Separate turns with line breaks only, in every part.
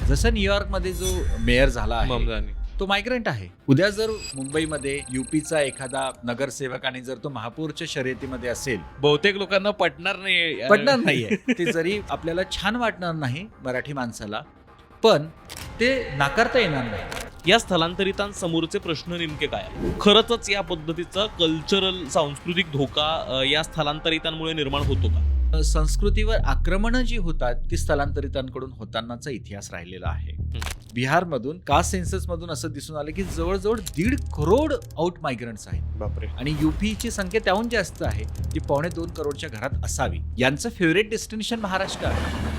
जसं न्यूयॉर्कमध्ये जो मेयर झाला आहे
ममदानी.
तो मायग्रंट आहे. उद्या जर मुंबईमध्ये युपीचा एखादा नगरसेवक आणि जर तो महापौरच्या शर्यतीमध्ये असेल,
बहुतेक लोकांना पटणार नाही.
पडणार नाहीये. ते जरी आपल्याला छान वाटणार नाही मराठी माणसाला, पण ते नाकारता येणार नाही.
या स्थलांतरितांसमोरचे प्रश्न नेमके काय आहे? खरंच या पद्धतीचा कल्चरल सांस्कृतिक धोका या स्थलांतरितांमुळे निर्माण होतो का?
संस्कृतीवर आक्रमणं जी होतात ती स्थलांतरितांकडून होतानाचा इतिहास राहिलेला आहे. बिहारमधून कास्ट सेन्सस मधून असं दिसून आलं की जवळजवळ 1.5 करोड आउट मायग्रंट्स आहेत.
बापरे.
आणि युपीची संख्या त्याहून जास्त आहे, ती 2.25 करोडच्या घरात असावी. यांचं फेवरेट डेस्टिनेशन महाराष्ट्र आहे.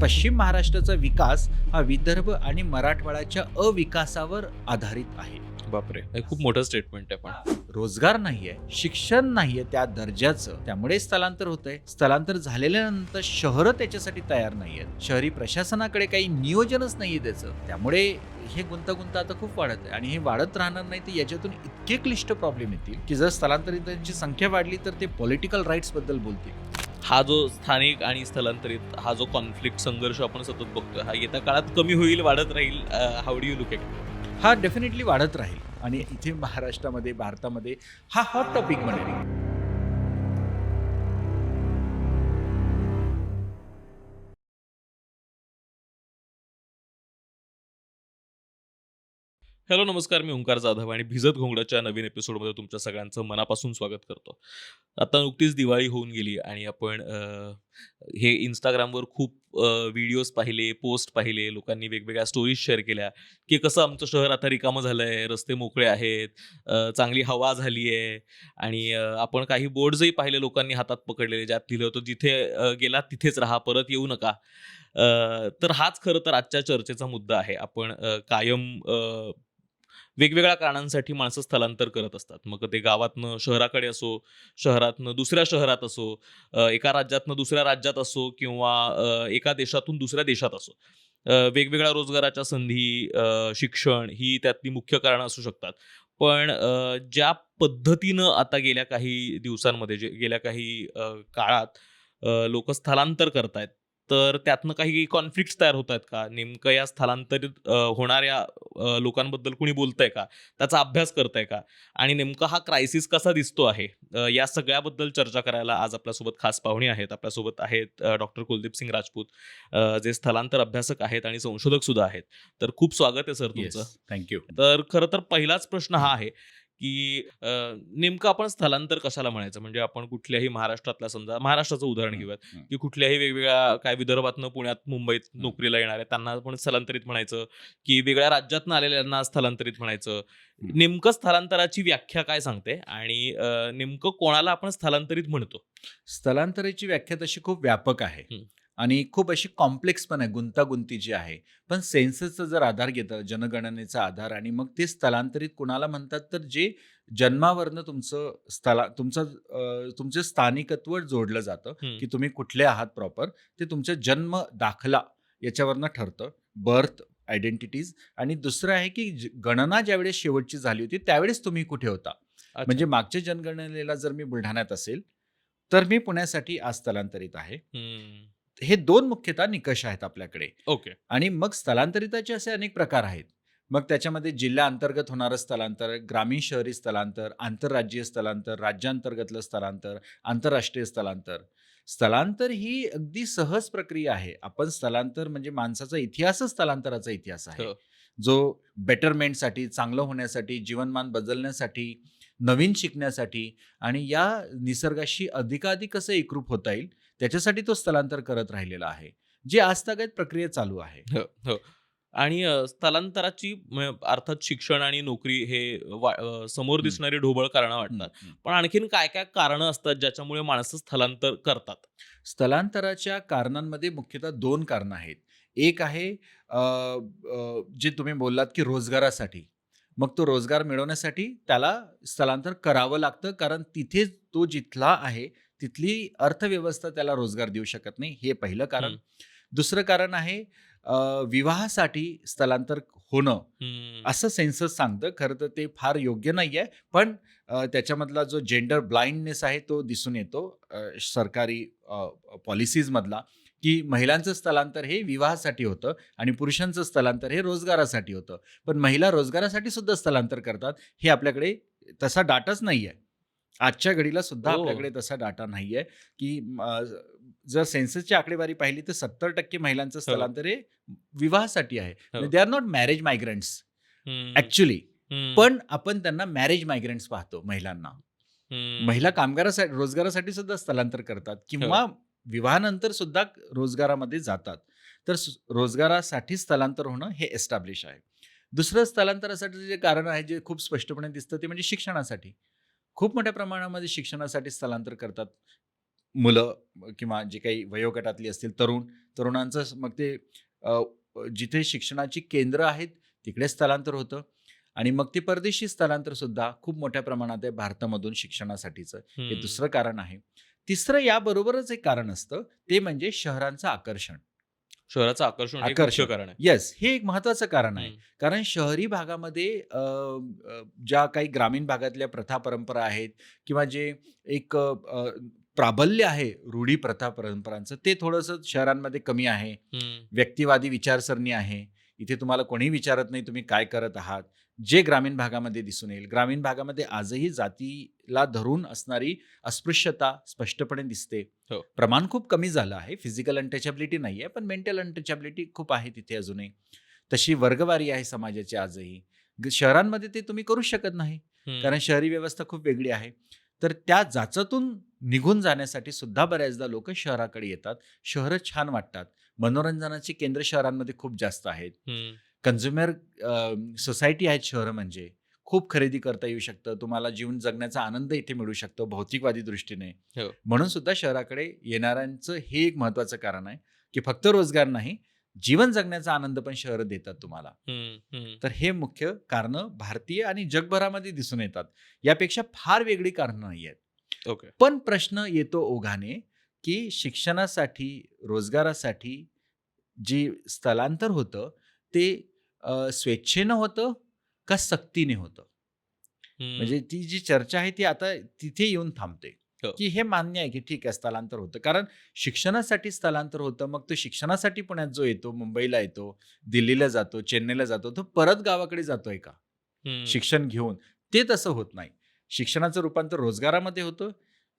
पश्चिम महाराष्ट्राचा विकास हा विदर्भ आणि मराठवाड्याच्या अविकासावर आधारित आहे.
बापरे, हे खूप मोठं स्टेटमेंट आहे. पण
रोजगार नाहीये, शिक्षण नाहीये त्या दर्जाचं, त्यामुळे स्थलांतर होतंय. स्थलांतर झालेल्यानंतर शहरं त्याच्यासाठी तयार नाहीयेत. शहरी प्रशासनाकडे काही नियोजनच नाहीये त्याचं, त्यामुळे हे गुंतागुंत आता खूप वाढत आहे आणि हे वाढत राहणार नाही. तर याच्यातून इतके क्लिष्ट प्रॉब्लेम येतील की जर स्थलांतरितांची संख्या वाढली तर ते पॉलिटिकल राईट्स बद्दल बोलतील.
हा जो स्थानिक आणि स्थलांतरित हा जो कॉन्फ्लिक्ट संघर्ष आपण सतत बघतोय, हा येत्या काळात कमी होईल, वाढत राहील? How do you look at?
हा डेफिनेटली वाढत राहील आणि इथे महाराष्ट्रामध्ये, भारतामध्ये हा हॉट टॉपिक बनेल.
हॅलो, नमस्कार. मी ओंकार जाधव आणि भिजत घोंगडाच्या नवीन एपिसोडमध्ये तुमच्या सगळ्यांचं मनापासून स्वागत करतो. आता नुकतीच दिवाळी होऊन गेली आणि आपण हे इंस्टाग्रामवर खूप व्हिडिओज पाहिले, पोस्ट पाहिले, लोकांनी वेगवेगळ्या स्टोरीज शेअर केल्या की कसं आमचं शहर आता रिकामं झालं आहे, रस्ते मोकळे आहेत, चांगली हवा झाली आहे. आणि आपण काही बोर्ड्सही पाहिले लोकांनी हातात पकडलेले, ज्यात लिहिलं होतं जिथे गेलात तिथेच राहा, परत येऊ नका. तर हाच खरं तर आजच्या चर्चेचा मुद्दा आहे. आपण कायम वेगवेगळ्या कारणांसाठी माणसं स्थलांतर करत असतात. मग ते गावातनं शहराकडे असो, शहरातनं दुसऱ्या शहरात असो, एका राज्यातनं दुसऱ्या राज्यात असो किंवा एका देशातून दुसऱ्या देशात असो. वेगवेगळ्या रोजगाराच्या संधी, शिक्षण ही त्यातली मुख्य कारणं असू शकतात. पण ज्या पद्धतीनं आता गेल्या काही दिवसांमध्ये गेल्या काही काळात लोक स्थलांतर करतायत, तर त्यातनं काही कॉन्फ्लिक्ट्स तयार होत आहेत का? नेमकं या स्थलांतरित होणाऱ्या लोकांबद्दल कुणी बोलतंय का? त्याचा अभ्यास करताय का? आणि नेमका हा क्रायसिस कसा दिसतो आहे? या सगळ्याबद्दल चर्चा करायला आज आपल्यासोबत खास पाहुणे आहेत. आपल्यासोबत आहेत डॉक्टर कुलदीप सिंग राजपूत, जे स्थलांतर अभ्यासक आहेत आणि संशोधक सुद्धा आहेत. तर खूप स्वागत आहे सर तुमचं.
थँक्यू.
तर खरं तर पहिलाच प्रश्न हा आहे की नेमकं आपण स्थलांतर कशाला म्हणायचं? म्हणजे आपण कुठल्याही महाराष्ट्रातल्या, समजा महाराष्ट्राचं उदाहरण घेऊयात, की कुठल्याही वेगवेगळ्या काय विदर्भातनं पुण्यात, मुंबईत नोकरीला येणाऱ्या त्यांना आपण स्थलांतरित म्हणायचं, की वेगळ्या राज्यातनं आलेल्यांना स्थलांतरित म्हणायचं? नेमकं स्थलांतराची व्याख्या काय सांगते आणि नेमकं कोणाला आपण स्थलांतरित म्हणतो?
स्थलांतराची व्याख्या तशी खूप व्यापक आहे आणि खूप अशी कॉम्प्लेक्स पण आहे, गुंतागुंतीची आहे. पण सेन्ससचा जर आधार घेतला, जनगणनेचा आधार, आणि मग ते स्थलांतरित कुणाला म्हणतात, तर जे जन्मावरनं तुमचं स्थानिकत्व जोडलं जातं की तुम्ही कुठले आहात प्रॉपर, ते तुमचा जन्म दाखला याच्यावरनं ठरतं, बर्थ आयडेंटिटीज. आणि दुसरं आहे की गणना ज्यावेळेस शेवटची झाली होती त्यावेळेस तुम्ही कुठे होता. म्हणजे मागच्या जनगणनेला जर मी बुलढाण्यात असेल तर मी पुण्यासाठी आज स्थलांतरित आहे. हे 2 मुख्यतः निकष आहेत आपल्याकडे.
ओके.
आणि मग स्थलांतरिताचे असे अनेक प्रकार आहेत. मग त्याच्यामध्ये जिल्हा अंतर्गत होणारं स्थलांतर, ग्रामीण शहरी स्थलांतर, आंतरराज्यीय स्थलांतर, राज्यांतर्गतलं स्थलांतर, आंतरराष्ट्रीय स्थलांतर. स्थलांतर ही अगदी सहज प्रक्रिया आहे. आपण स्थलांतर म्हणजे माणसाचा इतिहासच स्थलांतराचा इतिहास आहे, जो बेटरमेंटसाठी, चांगलं होण्यासाठी, जीवनमान बदलण्यासाठी, नवीन शिकण्यासाठी आणि या निसर्गाशी अधिकाधिक कसं एकरूप होता येईल त्याच्यासाठी तो स्थलांतर करत राहिलेला आहे, जी आजतागत प्रक्रिया चालू आहे.
हो. आणि स्थलांतराची अर्थात शिक्षण आणि नोकरी हे समोर दिसणारी ढोबळ कारणं वाटतात. पण आणखीन काय काय कारणं असतात ज्याच्यामुळे माणसं स्थलांतर करतात?
स्थलांतराच्या कारणांमध्ये मुख्यतः 2 कारणं आहेत. एक आहे जे तुम्ही बोललात की रोजगारासाठी. मग तो रोजगार मिळवण्यासाठी त्याला स्थलांतर करावं लागतं, कारण तिथे तो जिथला आहे तिथली अर्थव्यवस्था त्याला रोजगार देऊ शकत नाही. हे पहिलं कारण. दुसरं कारण आहे विवाहासाठी स्थलांतर होणं, असं सेन्सस सांगतं. खरं तर ते फार योग्य नाही आहे, पण त्याच्यामधला जो जेंडर ब्लाइंडनेस आहे तो दिसून येतो सरकारी पॉलिसीजमधला, की महिलांचं स्थलांतर हे विवाहासाठी होतं आणि पुरुषांचं स्थलांतर हे रोजगारासाठी होतं. पण महिला रोजगारासाठी सुद्धा स्थलांतर करतात, हे आपल्याकडे तसा डाटाच नाही आहे. आजच्या घडीला सुद्धा
हो.
आपल्याकडे तसा डाटा नाही आहे, की जर सेन्ससची आकडेवारी पाहिली तर 70% महिलांचं
हो.
स्थलांतर हे विवाहासाठी आहे.
हो.
They are not marriage migrants
हम्म,
ॲक्चुअली.
हम्म,
पण आपण त्यांना मॅरेज मायग्रंट्स पाहतो महिलांना. महिला
हम्म.
कामगारासाठी रोजगारासाठी सुद्धा स्थलांतर करतात
हो.
किंवा विवाहानंतर सुद्धा रोजगारामध्ये जातात. तर रोजगारासाठी स्थलांतर होणं हे एस्टॅब्लिश आहे. दुसरं स्थलांतरासाठी जे कारण आहे जे खूप स्पष्टपणे दिसतं ते म्हणजे शिक्षणासाठी. खूप मोठ्या प्रमाणामध्ये शिक्षणासाठी स्थलांतर करतात मुलं किंवा जे काही वयोगटातली असतील तरुणांचं मग ते अ, जिथे शिक्षणाची केंद्र आहेत तिकडे स्थलांतर होतं आणि मग ते परदेशी स्थलांतर सुद्धा खूप मोठ्या प्रमाणात आहे भारतामधून शिक्षणासाठीचं. हे दुसरं कारण आहे. तिसरं याबरोबरच एक कारण असतं ते म्हणजे शहरांचं आकर्षण.
शहराचं आकर्षण हे एक मुख्य
आकर्षण.
कारण आहे.
येस, हे एक महत्त्वाचं कारण आहे.
हम्म,
कारण शहरी भागामध्ये ज्या काही ग्रामीण भागातल्या प्रथा परंपरा आहेत किंवा जे एक प्राबल्य आहे रूढी प्रथा परंपरांचं ते थोडंसं शहरांमध्ये कमी आहे.
हम्म,
व्यक्तिवादी विचारसरणी आहे. इथे तुम्हाला कोणीही विचारत नाही तुम्ही काय करत आहात. जे ग्रामीण भागामध्ये दिसून येईल. ग्रामीण भागामध्ये आजही जातीला धरून असणारी अस्पृश्यता स्पष्टपणे दिसते.
हो.
प्रमाण खूप कमी झालं आहे. फिजिकल अनटचॅबिलिटी नाही आहे, पण मेंटल अनटचॅबिलिटी खूप आहे तिथे अजूनही. तशी वर्गवारी आहे समाजाची आजही. शहरांमध्ये ते तुम्ही करूच शकत नाही.
हम्म,
कारण शहरी व्यवस्था खूप वेगळी आहे. तर त्या जाचातून निघून जाण्यासाठी सुद्धा बऱ्याचदा लोकं शहराकडे येतात. शहरं छान वाटतात. मनोरंजनाची केंद्र शहरांमध्ये खूप जास्त आहेत.
हम्म,
कन्झ्युमर सोसायटी आहेत शहरं म्हणजे. खूप खरेदी करता येऊ शकतं. तुम्हाला जीवन जगण्याचा आनंद इथे मिळू शकतो भौतिकवादी दृष्टीने.
हो.
म्हणून सुद्धा शहराकडे येणाऱ्यांचं हे एक महत्त्वाचं कारण आहे, की फक्त रोजगार नाही, जीवन जगण्याचा आनंद पण शहरं देतात तुम्हाला.
हम्म, हम्म.
तर हे मुख्य कारणं भारतीय आणि जगभरामध्ये दिसून येतात. यापेक्षा फार वेगळी कारणं नाही आहेत.
ओके.
पण प्रश्न येतो ओघाने, की शिक्षणासाठी, रोजगारासाठी जी स्थलांतर होतं, ते स्वेच्छेनं होतं का सक्तीने होतं?
हम्म,
म्हणजे ती जी चर्चा आहे ती आता तिथे येऊन थांबते,
हो.
की हे मान्य आहे, की ठीक आहे स्थलांतर होतं. कारण शिक्षणासाठी स्थलांतर होतं. मग तो शिक्षणासाठी पुण्यात जो येतो, मुंबईला येतो, दिल्लीला जातो, चेन्नईला जातो, तो परत गावाकडे जातोय का?
हम्म,
शिक्षण घेऊन? ते तसं होत नाही. शिक्षणाचं रूपांतर रोजगारामध्ये होतं.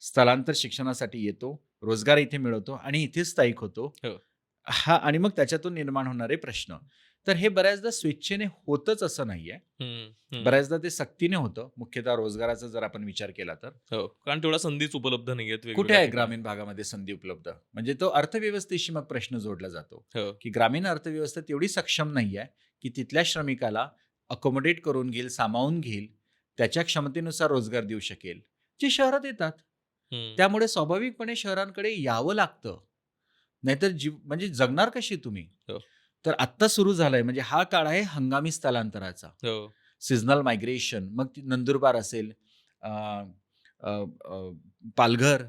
स्थलांतर शिक्षणासाठी येतो, रोजगार इथे मिळवतो आणि इथेच स्थायिक होतो.
हो.
हां आणि मग त्याच्यातून निर्माण होणारे प्रश्न. तर हे बऱ्याचदा स्वेच्छेने होतच असं नाहीये.
हम्म, हम्म.
बऱ्याचदा ते सक्तीने होतं. मुख्यतः रोजगाराचा जर आपण विचार केला तर.
हो, कारण तेवढ्या संधीच उपलब्ध नाहीयेत
कुठे
वेगवेगळ्या
आहे
ठिकाणी.
ग्रामीण भागामध्ये संधी उपलब्ध? म्हणजे तो अर्थव्यवस्थेशी मग प्रश्न जोडला जातो,
हो.
की ग्रामीण अर्थव्यवस्था तेवढी सक्षम नाहीये, की तिथल्या श्रमिकाला अकोमोडेट करून घेईल, सामावून घेईल, त्याच्या क्षमतेनुसार रोजगार देऊ शकेल, जे शहरात येतात.
हम्म,
त्यामुळे स्वाभाविकपणे शहरांकडे यावं लागतं. नाहीतर म्हणजे जगणार कशी तुम्ही?
हो.
तर आत्ता सुरू झालाय म्हणजे हा काळ आहे हंगामी स्थलांतराचा.
हो.
Seasonal migration. मग ती नंदुरबार असेल, अ, अ, अ, पालघर,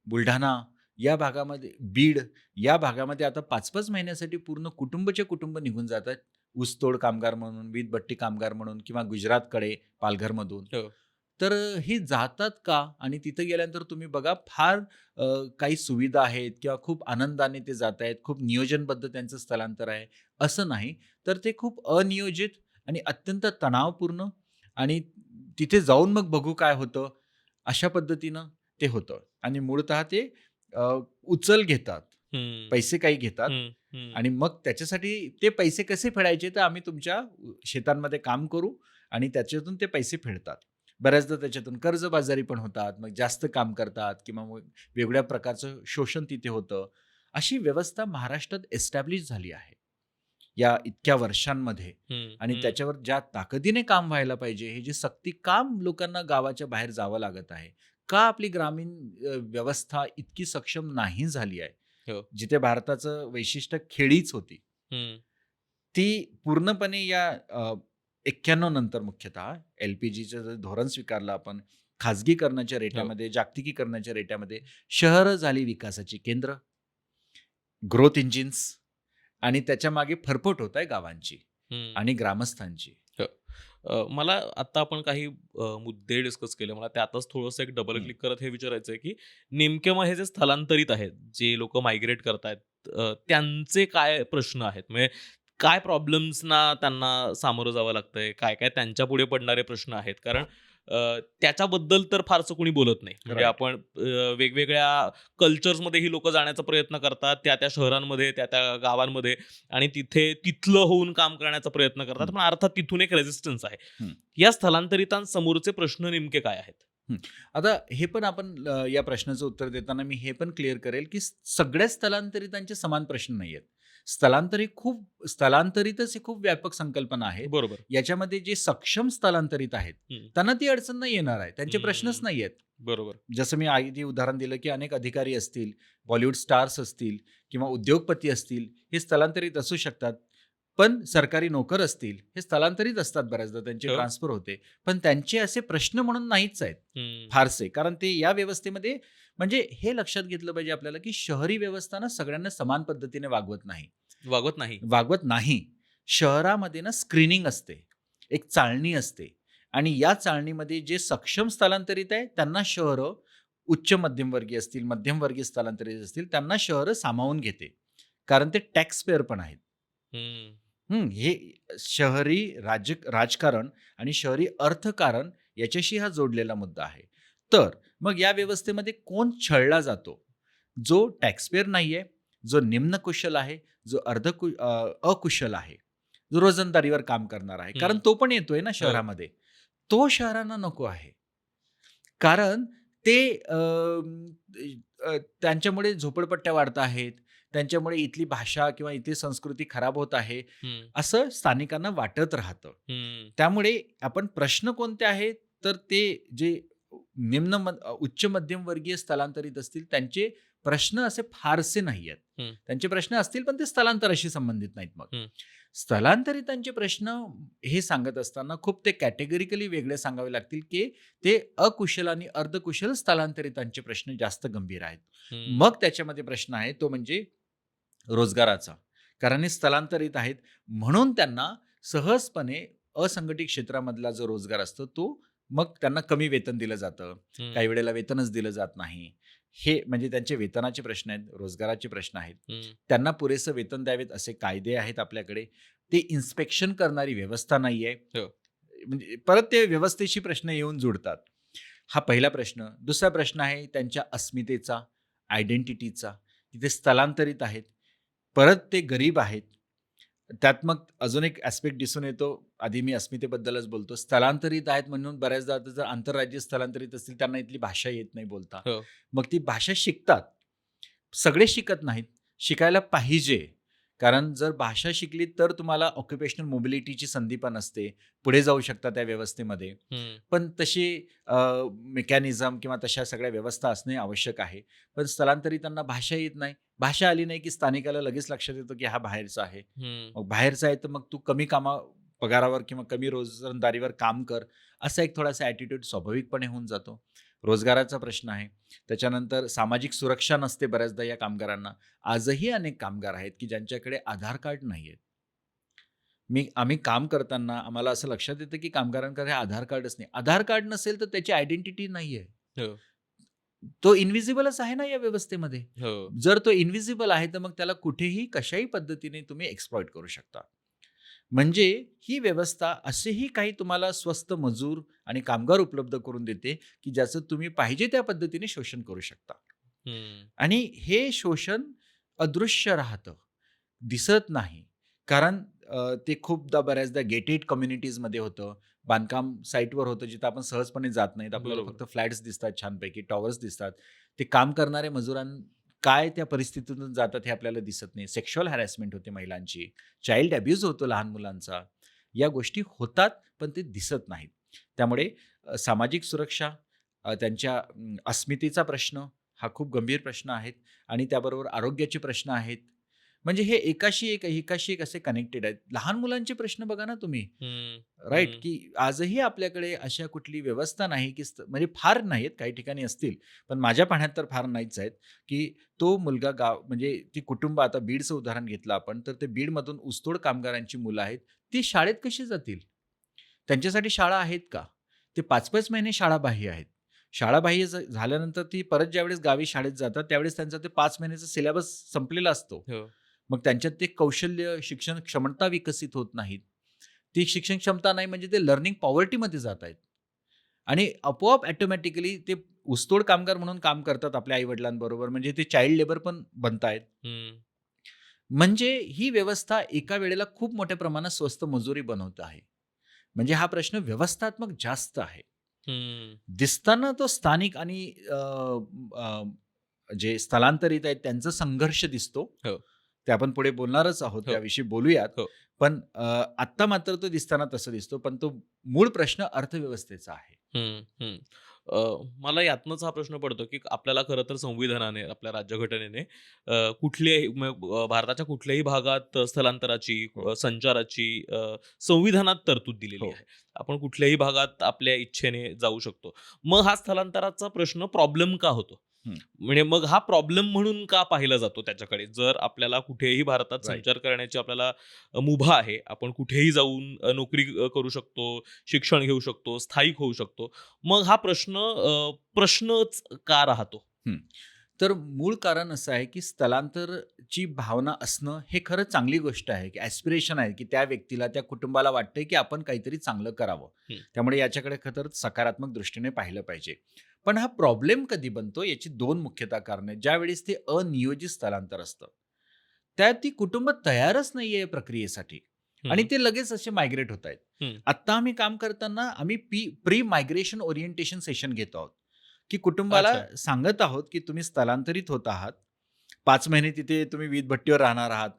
बुलढाणा या भागामध्ये, बीड या भागामध्ये आता 5-5 महिन्यासाठी पूर्ण कुटुंबचे कुटुंब निघून जातात. ऊसतोड कामगार म्हणून, वीजभट्टी कामगार म्हणून किंवा गुजरातकडे पालघरमधून.
हो.
तर हे जातात का? आणि तिथे गेल्यानंतर तुम्ही बघा फार काही सुविधा आहेत किंवा खूप आनंदाने ते जात आहेत. खूप नियोजनबद्ध त्यांचं स्थलांतर आहे, असं नाही. तर ते खूप अनियोजित आणि अत्यंत तणावपूर्ण आणि तिथे जाऊन मग बघू काय होतं, अशा पद्धतीनं ते होतं. आणि मूळतः ते अ, उचल घेतात,
हम्म,
पैसे काही घेतात
हम्म, हम्म.
आणि मग त्याच्यासाठी ते पैसे कसे फेडायचे तर आम्ही तुमच्या शेतांमध्ये काम करू आणि त्याच्यातून ते पैसे फेडतात. बऱ्याचदा त्याच्यातून कर्जबाजारी पण होतात. मग जास्त काम करतात किंवा मग वेगळ्या प्रकारचं शोषण तिथे होतं. अशी व्यवस्था महाराष्ट्रात एस्टॅब्लिश झाली आहे, या इतक्या वर्षांमध्ये.
हम्म,
आणि
हम्म.
त्याच्यावर ज्या ताकदीने काम व्हायला पाहिजे, हे जे सक्ती काम लोकांना गावाच्या बाहेर जावं लागत आहे. का आपली ग्रामीण व्यवस्था इतकी सक्षम नाही झाली आहे?
हो.
जिथे भारताचं वैशिष्ट्य खेडीच होती.
हम्म,
ती पूर्णपणे या 91 नंतर मुख्यतः एल-पी-जीचं जे धोरण स्वीकारलं आपण, खाजगीकरणाच्या
हो.
रेट्यामध्ये, जागतिकीकरणाच्या रेट्यामध्ये शहरं झाली विकासाची केंद्र, ग्रोथ इंजिन्स आणि त्याच्यामागे फरफट होत आहे गावांची
हम्म.
आणि ग्रामस्थांची.
मला आता आपण काही मुद्दे डिस्कस केले. मला त्यातच थोडंसं एक डबल
हं.
क्लिक करत हे विचारायचं आहे, की नेमके मग हे जे स्थलांतरित आहेत, जे लोक मायग्रेट करतायत त्यांचे काय प्रश्न आहेत? म्हणजे काय प्रॉब्लेम्सना त्यांना सामोरं जावं लागतंय? काय त्यांच्या पुढे पडणारे प्रश्न आहेत? कारण त्याच्याबद्दल तर फारसं कोणी बोलत नाही. म्हणजे
राईट.
आपण वेगवेगळ्या कल्चर्समध्ये ही लोकं जाण्याचा प्रयत्न करतात, त्या शहरांमध्ये, त्या गावांमध्ये आणि तिथे तिथलं होऊन काम करण्याचा प्रयत्न करतात.
हं,
पण अर्थात तिथून एक रेझिस्टन्स आहे.
हं,
या स्थलांतरितांसमोरचे प्रश्न नेमके काय आहेत?
हं. आता हे पण आपण या प्रश्नाचं उत्तर देताना मी हे पण क्लिअर करेल, की सगळ्या स्थलांतरितांचे समान प्रश्न नाही आहेत. स्थलांतरितच ही खूप व्यापक संकल्पना आहेत.
बरोबर.
याच्यामध्ये जे सक्षम स्थलांतरित आहेत,
हं.
त्यांना ती अडचण नाही येणार आहे. त्यांचे प्रश्नच
हं.
नाही आहेत.
बरोबर.
जसं मी आधी उदाहरण दिलं, की अनेक अधिकारी असतील, बॉलिवूड स्टार्स असतील किंवा उद्योगपती असतील, हे स्थलांतरित असू शकतात. पण सरकारी नोकर असतील, हे स्थलांतरित असतात बऱ्याचदा, त्यांची
हो.
ट्रान्सफर होते. पण त्यांचे असे प्रश्न म्हणून नाहीच आहेत
हं.
फारसे. कारण ते या व्यवस्थेमध्ये म्हणजे हे लक्षात घेतलं पाहिजे आपल्याला, की शहरी व्यवस्था ना सगळ्यांना समान पद्धतीने वागवत नाही.
वागवत नाही.
वागवत नाही. शहरामध्ये ना स्क्रीनिंग असते. एक चाळणी असते आणि या चाळणीमध्ये जे सक्षम स्थलांतरित आहे त्यांना शहरं उच्च मध्यमवर्गीय असतील, मध्यमवर्गीय स्थलांतरित असतील, त्यांना शहरं सामावून घेते. कारण ते टॅक्स पेअर पण आहेत.
हं.
हे शहरी राजकारण आणि शहरी अर्थकारण याच्याशी हा जोडलेला मुद्दा आहे. तर मग या व्यवस्थेमध्ये कोण छळला जातो? जो टॅक्सपेअर नाहीये, जो निम्न कुशल आहे, जो अकुशल आहे, जो रोजंदारीवर काम करणार आहे. कारण
हं.
तो पण येतोय ना
हो.
शहरामध्ये. तो शहरांना नको आहे. कारण ते त्यांच्यामुळे झोपडपट्ट्या वाढत आहेत. त्यांच्यामुळे इथली भाषा किंवा इथली संस्कृती खराब होत आहे,
हं.
असं स्थानिकांना वाटत राहतं.
हं.
त्यामुळे आपण प्रश्न कोणते आहेत, तर ते जे उच्च मध्यमवर्गीय स्थलांतरित असतील, त्यांचे प्रश्न असे फारसे नाही आहेत.
हं.
त्यांचे प्रश्न असतील, पण ते स्थलांतराशी संबंधित नाहीत मग.
हं.
स्थलांतरितांचे प्रश्न हे सांगत असताना खूप ते कॅटेगरिकली वेगळे सांगावे लागतील, की ते अकुशल आणि अर्धकुशल स्थलांतरितांचे प्रश्न जास्त गंभीर आहेत.
हं.
मग त्याच्यामध्ये प्रश्न आहे तो म्हणजे रोजगाराचा. कारण हे स्थलांतरित आहेत म्हणून त्यांना सहजपणे असंघटित क्षेत्रामधला जो रोजगार असतो तो मग त्यांना कमी वेतन दिलं जातं.
हं.
काही वेळेला वेतनच दिलं जात नाही. हे म्हणजे त्यांचे वेतनाचे प्रश्न आहेत, रोजगाराचे प्रश्न आहेत.
हं.
त्यांना पुरेसं वेतन द्यावेत असे कायदे आहेत आपल्याकडे. ते इन्स्पेक्शन करणारी व्यवस्था नाहीये.
हो.
म्हणजे परत ते व्यवस्थेशी प्रश्न येऊन जुडतात. हा पहिला प्रश्न. दुसरा प्रश्न आहे त्यांच्या अस्मितेचा, आयडेंटिटीचा. तिथे स्थलांतरित आहेत. परत ते गरीब आहेत. त्यात मग अजून एक ॲस्पेक्ट दिसून येतो. आधी मी अस्मितेबद्दलच बोलतो. स्थलांतरित आहेत म्हणून बऱ्याचदा आता जर आंतरराज्यीय स्थलांतरित असतील, त्यांना इथली भाषा येत नाही बोलता.
हो.
मग ती भाषा शिकतात. सगळे शिकत नाहीत. शिकायला पाहिजे. कारण जर भाषा शिकली तर तुम्हाला ऑक्युपेशनल मोबिलिटीची संधी पण असते. पुढे जाऊ शकता त्या व्यवस्थेमध्ये.
हं.
पण तशी मेकॅनिझम किंवा तशा सगळ्या व्यवस्था असणे आवश्यक आहे. पण स्थलांतरितांना भाषा येत नाही. भाषा आली नाही की स्थानिकाला लगेच लक्षात येतं की हा बाहेरचा आहे.
हं.
मग बाहेरचा आहे तर मग तू कमी पगारावर किंवा कमी रोजंदारीवर काम कर. असा एक थोडासा ॲटिट्यूड स्वाभाविकपणे होऊन जातो. रोजगाराचा प्रश्न आहे. त्याच्यानंतर सामाजिक सुरक्षा नसते बऱ्याचदा या कामगारांना. आजही अनेक कामगार आहेत की ज्यांच्याकडे आधार कार्ड नाहीये. आम्ही काम करताना आम्हाला असं लक्षात येतं की कामगारांकडे आधार कार्डच नाही. आधार कार्ड नसेल तर त्याची आयडेंटिटी नाहीये.
हो.
तो इन्व्हिजिबलच आहे ना या व्यवस्थेमध्ये.
हो.
जर तो इन्व्हिजिबल आहे तर मग त्याला कुठेही कशाही पद्धतीने तुम्ही एक्सप्लॉइट करू शकता. म्हणजे ही व्यवस्था असेही काही तुम्हाला स्वस्त मजूर आणि कामगार उपलब्ध करून देते की ज्याचं तुम्ही पाहिजे त्या पद्धतीने शोषण करू शकता.
हं.
आणि हे शोषण अदृश्य राहतं, दिसत नाही. कारण ते खूपदा बऱ्याचदा गेटेड कम्युनिटीजमध्ये होतं. बांधकाम साईटवर होतं, जिथं आपण सहजपणे जात नाहीत. आपल्याला
बरोबर.
फक्त फ्लॅट्स दिसतात छानपैकी, टॉवर्स दिसतात. ते काम करणारे काय त्या परिस्थितीतून जातात हे आपल्याला दिसत नाही. सेक्शुअल हॅरॅसमेंट होते महिलांची, चाइल्ड अब्यूज होतो लहान मुलांचा. या गोष्टी होतात, पण ते दिसत नाहीत. त्यामुळे सामाजिक सुरक्षा, त्यांच्या अस्मितेचा प्रश्न हा खूप गंभीर प्रश्न आहेत आणि त्याबरोबर आरोग्याचे प्रश्न आहेत. म्हणजे हे एकाशी एक असे कनेक्टेड आहेत. लहान मुलांचे प्रश्न बघा ना तुम्ही.
हं.
राइट,
हं.
की आजही आपल्याकडे अशा कुठली व्यवस्था नाही, की म्हणजे फार नाहीत, काही ठिकाणी असतील, पण माझ्या पाहण्यात तर फार नाहीच आहेत, की तो मुलगा म्हणजे ती कुटुंब आता बीडचं उदाहरण घेतलं आपण, तर ते बीडमधून ऊसतोड कामगारांची मुलं आहेत. ती शाळेत कशी जातील? त्यांच्यासाठी शाळा आहेत का? ते 5-5 महिने शाळाबाह्य आहेत. शाळाबाह्य झाल्यानंतर ती परत ज्यावेळेस गावी शाळेत जातात त्यावेळेस त्यांचा ते 5 महिन्याचा सिलेबस संपलेला असतो.
हो.
मग त्यांच्यात ते कौशल्य, शिक्षण क्षमता विकसित होत नाहीत. ती शिक्षण क्षमता नाही म्हणजे ते लर्निंग पॉवर्टीमध्ये जात आहेत. आणि आपोआप ऑटोमॅटिकली ते ऊसतोड कामगार म्हणून काम करतात आपल्या आई-वडिलांबरोबर. म्हणजे ते चाइल्ड लेबर पण बनतायत.
हं.
म्हणजे ही व्यवस्था एका वेळेला खूप मोठ्या प्रमाणात स्वस्त मजुरी बनवत आहे. म्हणजे हा प्रश्न व्यवस्थात्मक जास्त आहे.
हं.
दिसताना तो स्थानिक आणि अ, अ, जे स्थलांतरित आहेत त्यांचा संघर्ष दिसतो.
हो.
ते आपण पुढे बोलणारच आहोत,
हो.
त्याविषयी बोलूयात.
हो.
पण आत्ता मात्र तो दिसताना तसं दिसतो. पण तो मूळ प्रश्न अर्थव्यवस्थेचा आहे.
हं, हं. मला यातनंच हा प्रश्न पडतो, की आपल्याला खरं तर संविधानाने, आपल्या राज्यघटनेने कुठल्याही भारताच्या कुठल्याही भागात स्थलांतराची,
हो,
संचाराची संविधानात तरतूद दिलेली
हो.
आहे. आपण कुठल्याही भागात आपल्या इच्छेने जाऊ शकतो. मग हा स्थलांतराचा प्रश्न प्रॉब्लेम का होतो?
हं.
म्हणजे मग हा प्रॉब्लेम म्हणून का पाहिला जातो त्याच्याकडे? जर आपल्याला कुठेही भारतात
राइट.
संचार करण्याची आपल्याला मुभा आहे, आपण कुठेही जाऊन नोकरी करू शकतो, शिक्षण घेऊ शकतो, स्थायिक होऊ शकतो. मग हा प्रश्नच का राहतो?
हं. तर मूळ कारण असं आहे, की स्थलांतरची भावना असणं हे खरं चांगली गोष्ट आहे, की ॲस्पिरेशन आहे, की त्या व्यक्तीला, त्या कुटुंबाला वाटतंय, की आपण काहीतरी चांगलं करावं.
हं.
त्यामुळे याच्याकडे खरं सकारात्मक दृष्टीने पाहिलं पाहिजे. पण हा प्रॉब्लेम कधी बनतो याची 2 मुख्यतः कारणं आहेत. ज्यावेळेस ते अनियोजित स्थलांतर असतं. त्यात ती कुटुंब तयारच नाहीये या प्रक्रियेसाठी आणि
हं,
ते लगेच असे मायग्रेट होतायत.
हं.
आत्ता आम्ही काम करताना आम्ही प्री मायग्रेशन ओरिएंटेशन सेशन घेतो आहोत. की कुटुंबाला
अच्छा.
सांगत आहोत, की तुम्ही स्थलांतरित होत आहात. 5 महिने तिथे तुम्ही वीजभट्टीवर राहणार आहात.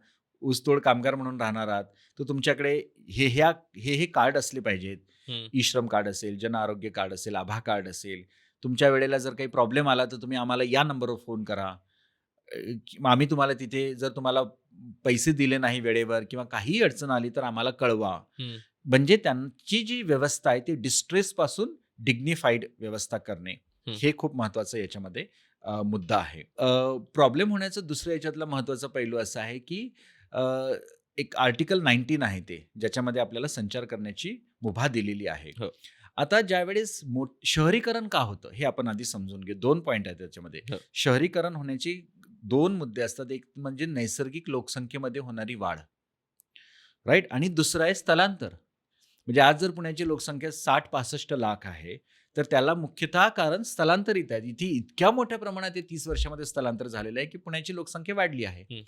ऊसतोड कामगार म्हणून राहणार आहात. तर तुमच्याकडे हे कार्ड असले पाहिजेत.
हं,
ई-श्रम कार्ड असेल, जन आरोग्य कार्ड असेल, आभा कार्ड असेल. तुमच्या वेळेला जर काही प्रॉब्लेम आला, तर तुम्ही आम्हाला या नंबरवर फोन करा. मग आम्ही तुम्हाला तिथे जर तुम्हाला पैसे दिले नाही वेळेवर किंवा काहीही अडचण आली, तर आम्हाला कळवा.
हं,
म्हणजे त्यांची जी व्यवस्था आहे ती डिस्ट्रेसपासून डिग्निफाईड व्यवस्था करणे,
हं.
हे खूप महत्त्वाचं याच्यामध्ये मुद्दा आहे. प्रॉब्लेम होण्याचं दुसरं याच्यातला महत्त्वाचा पैलू असा आहे, की अ, एक आर्टिकल 19 आहे ते, ज्याच्यामध्ये आपल्याला संचार करण्याची मुभा दिलेली आहे.
हो,
आता ज्यावेळेस शहरीकरण का होतं, हे आपण आधी समजून घेऊ. 2 पॉइंट आहेत त्याच्यामध्ये.
हो.
शहरीकरण होण्याची 2 मुद्दे असतात. एक म्हणजे नैसर्गिक लोकसंख्येमध्ये होणारी वाढ, राइट? आणि दुसरं आहे स्थलांतर. म्हणजे आज जर पुण्याची लोकसंख्या 60-65 लाख आहे, तर त्याला मुख्यतः कारण स्थलांतरित आहेत. इथे इतक्या मोठ्या प्रमाणात हे 30 वर्षामध्ये स्थलांतर झालेलं आहे, की पुण्याची लोकसंख्या वाढली आहे.
हं,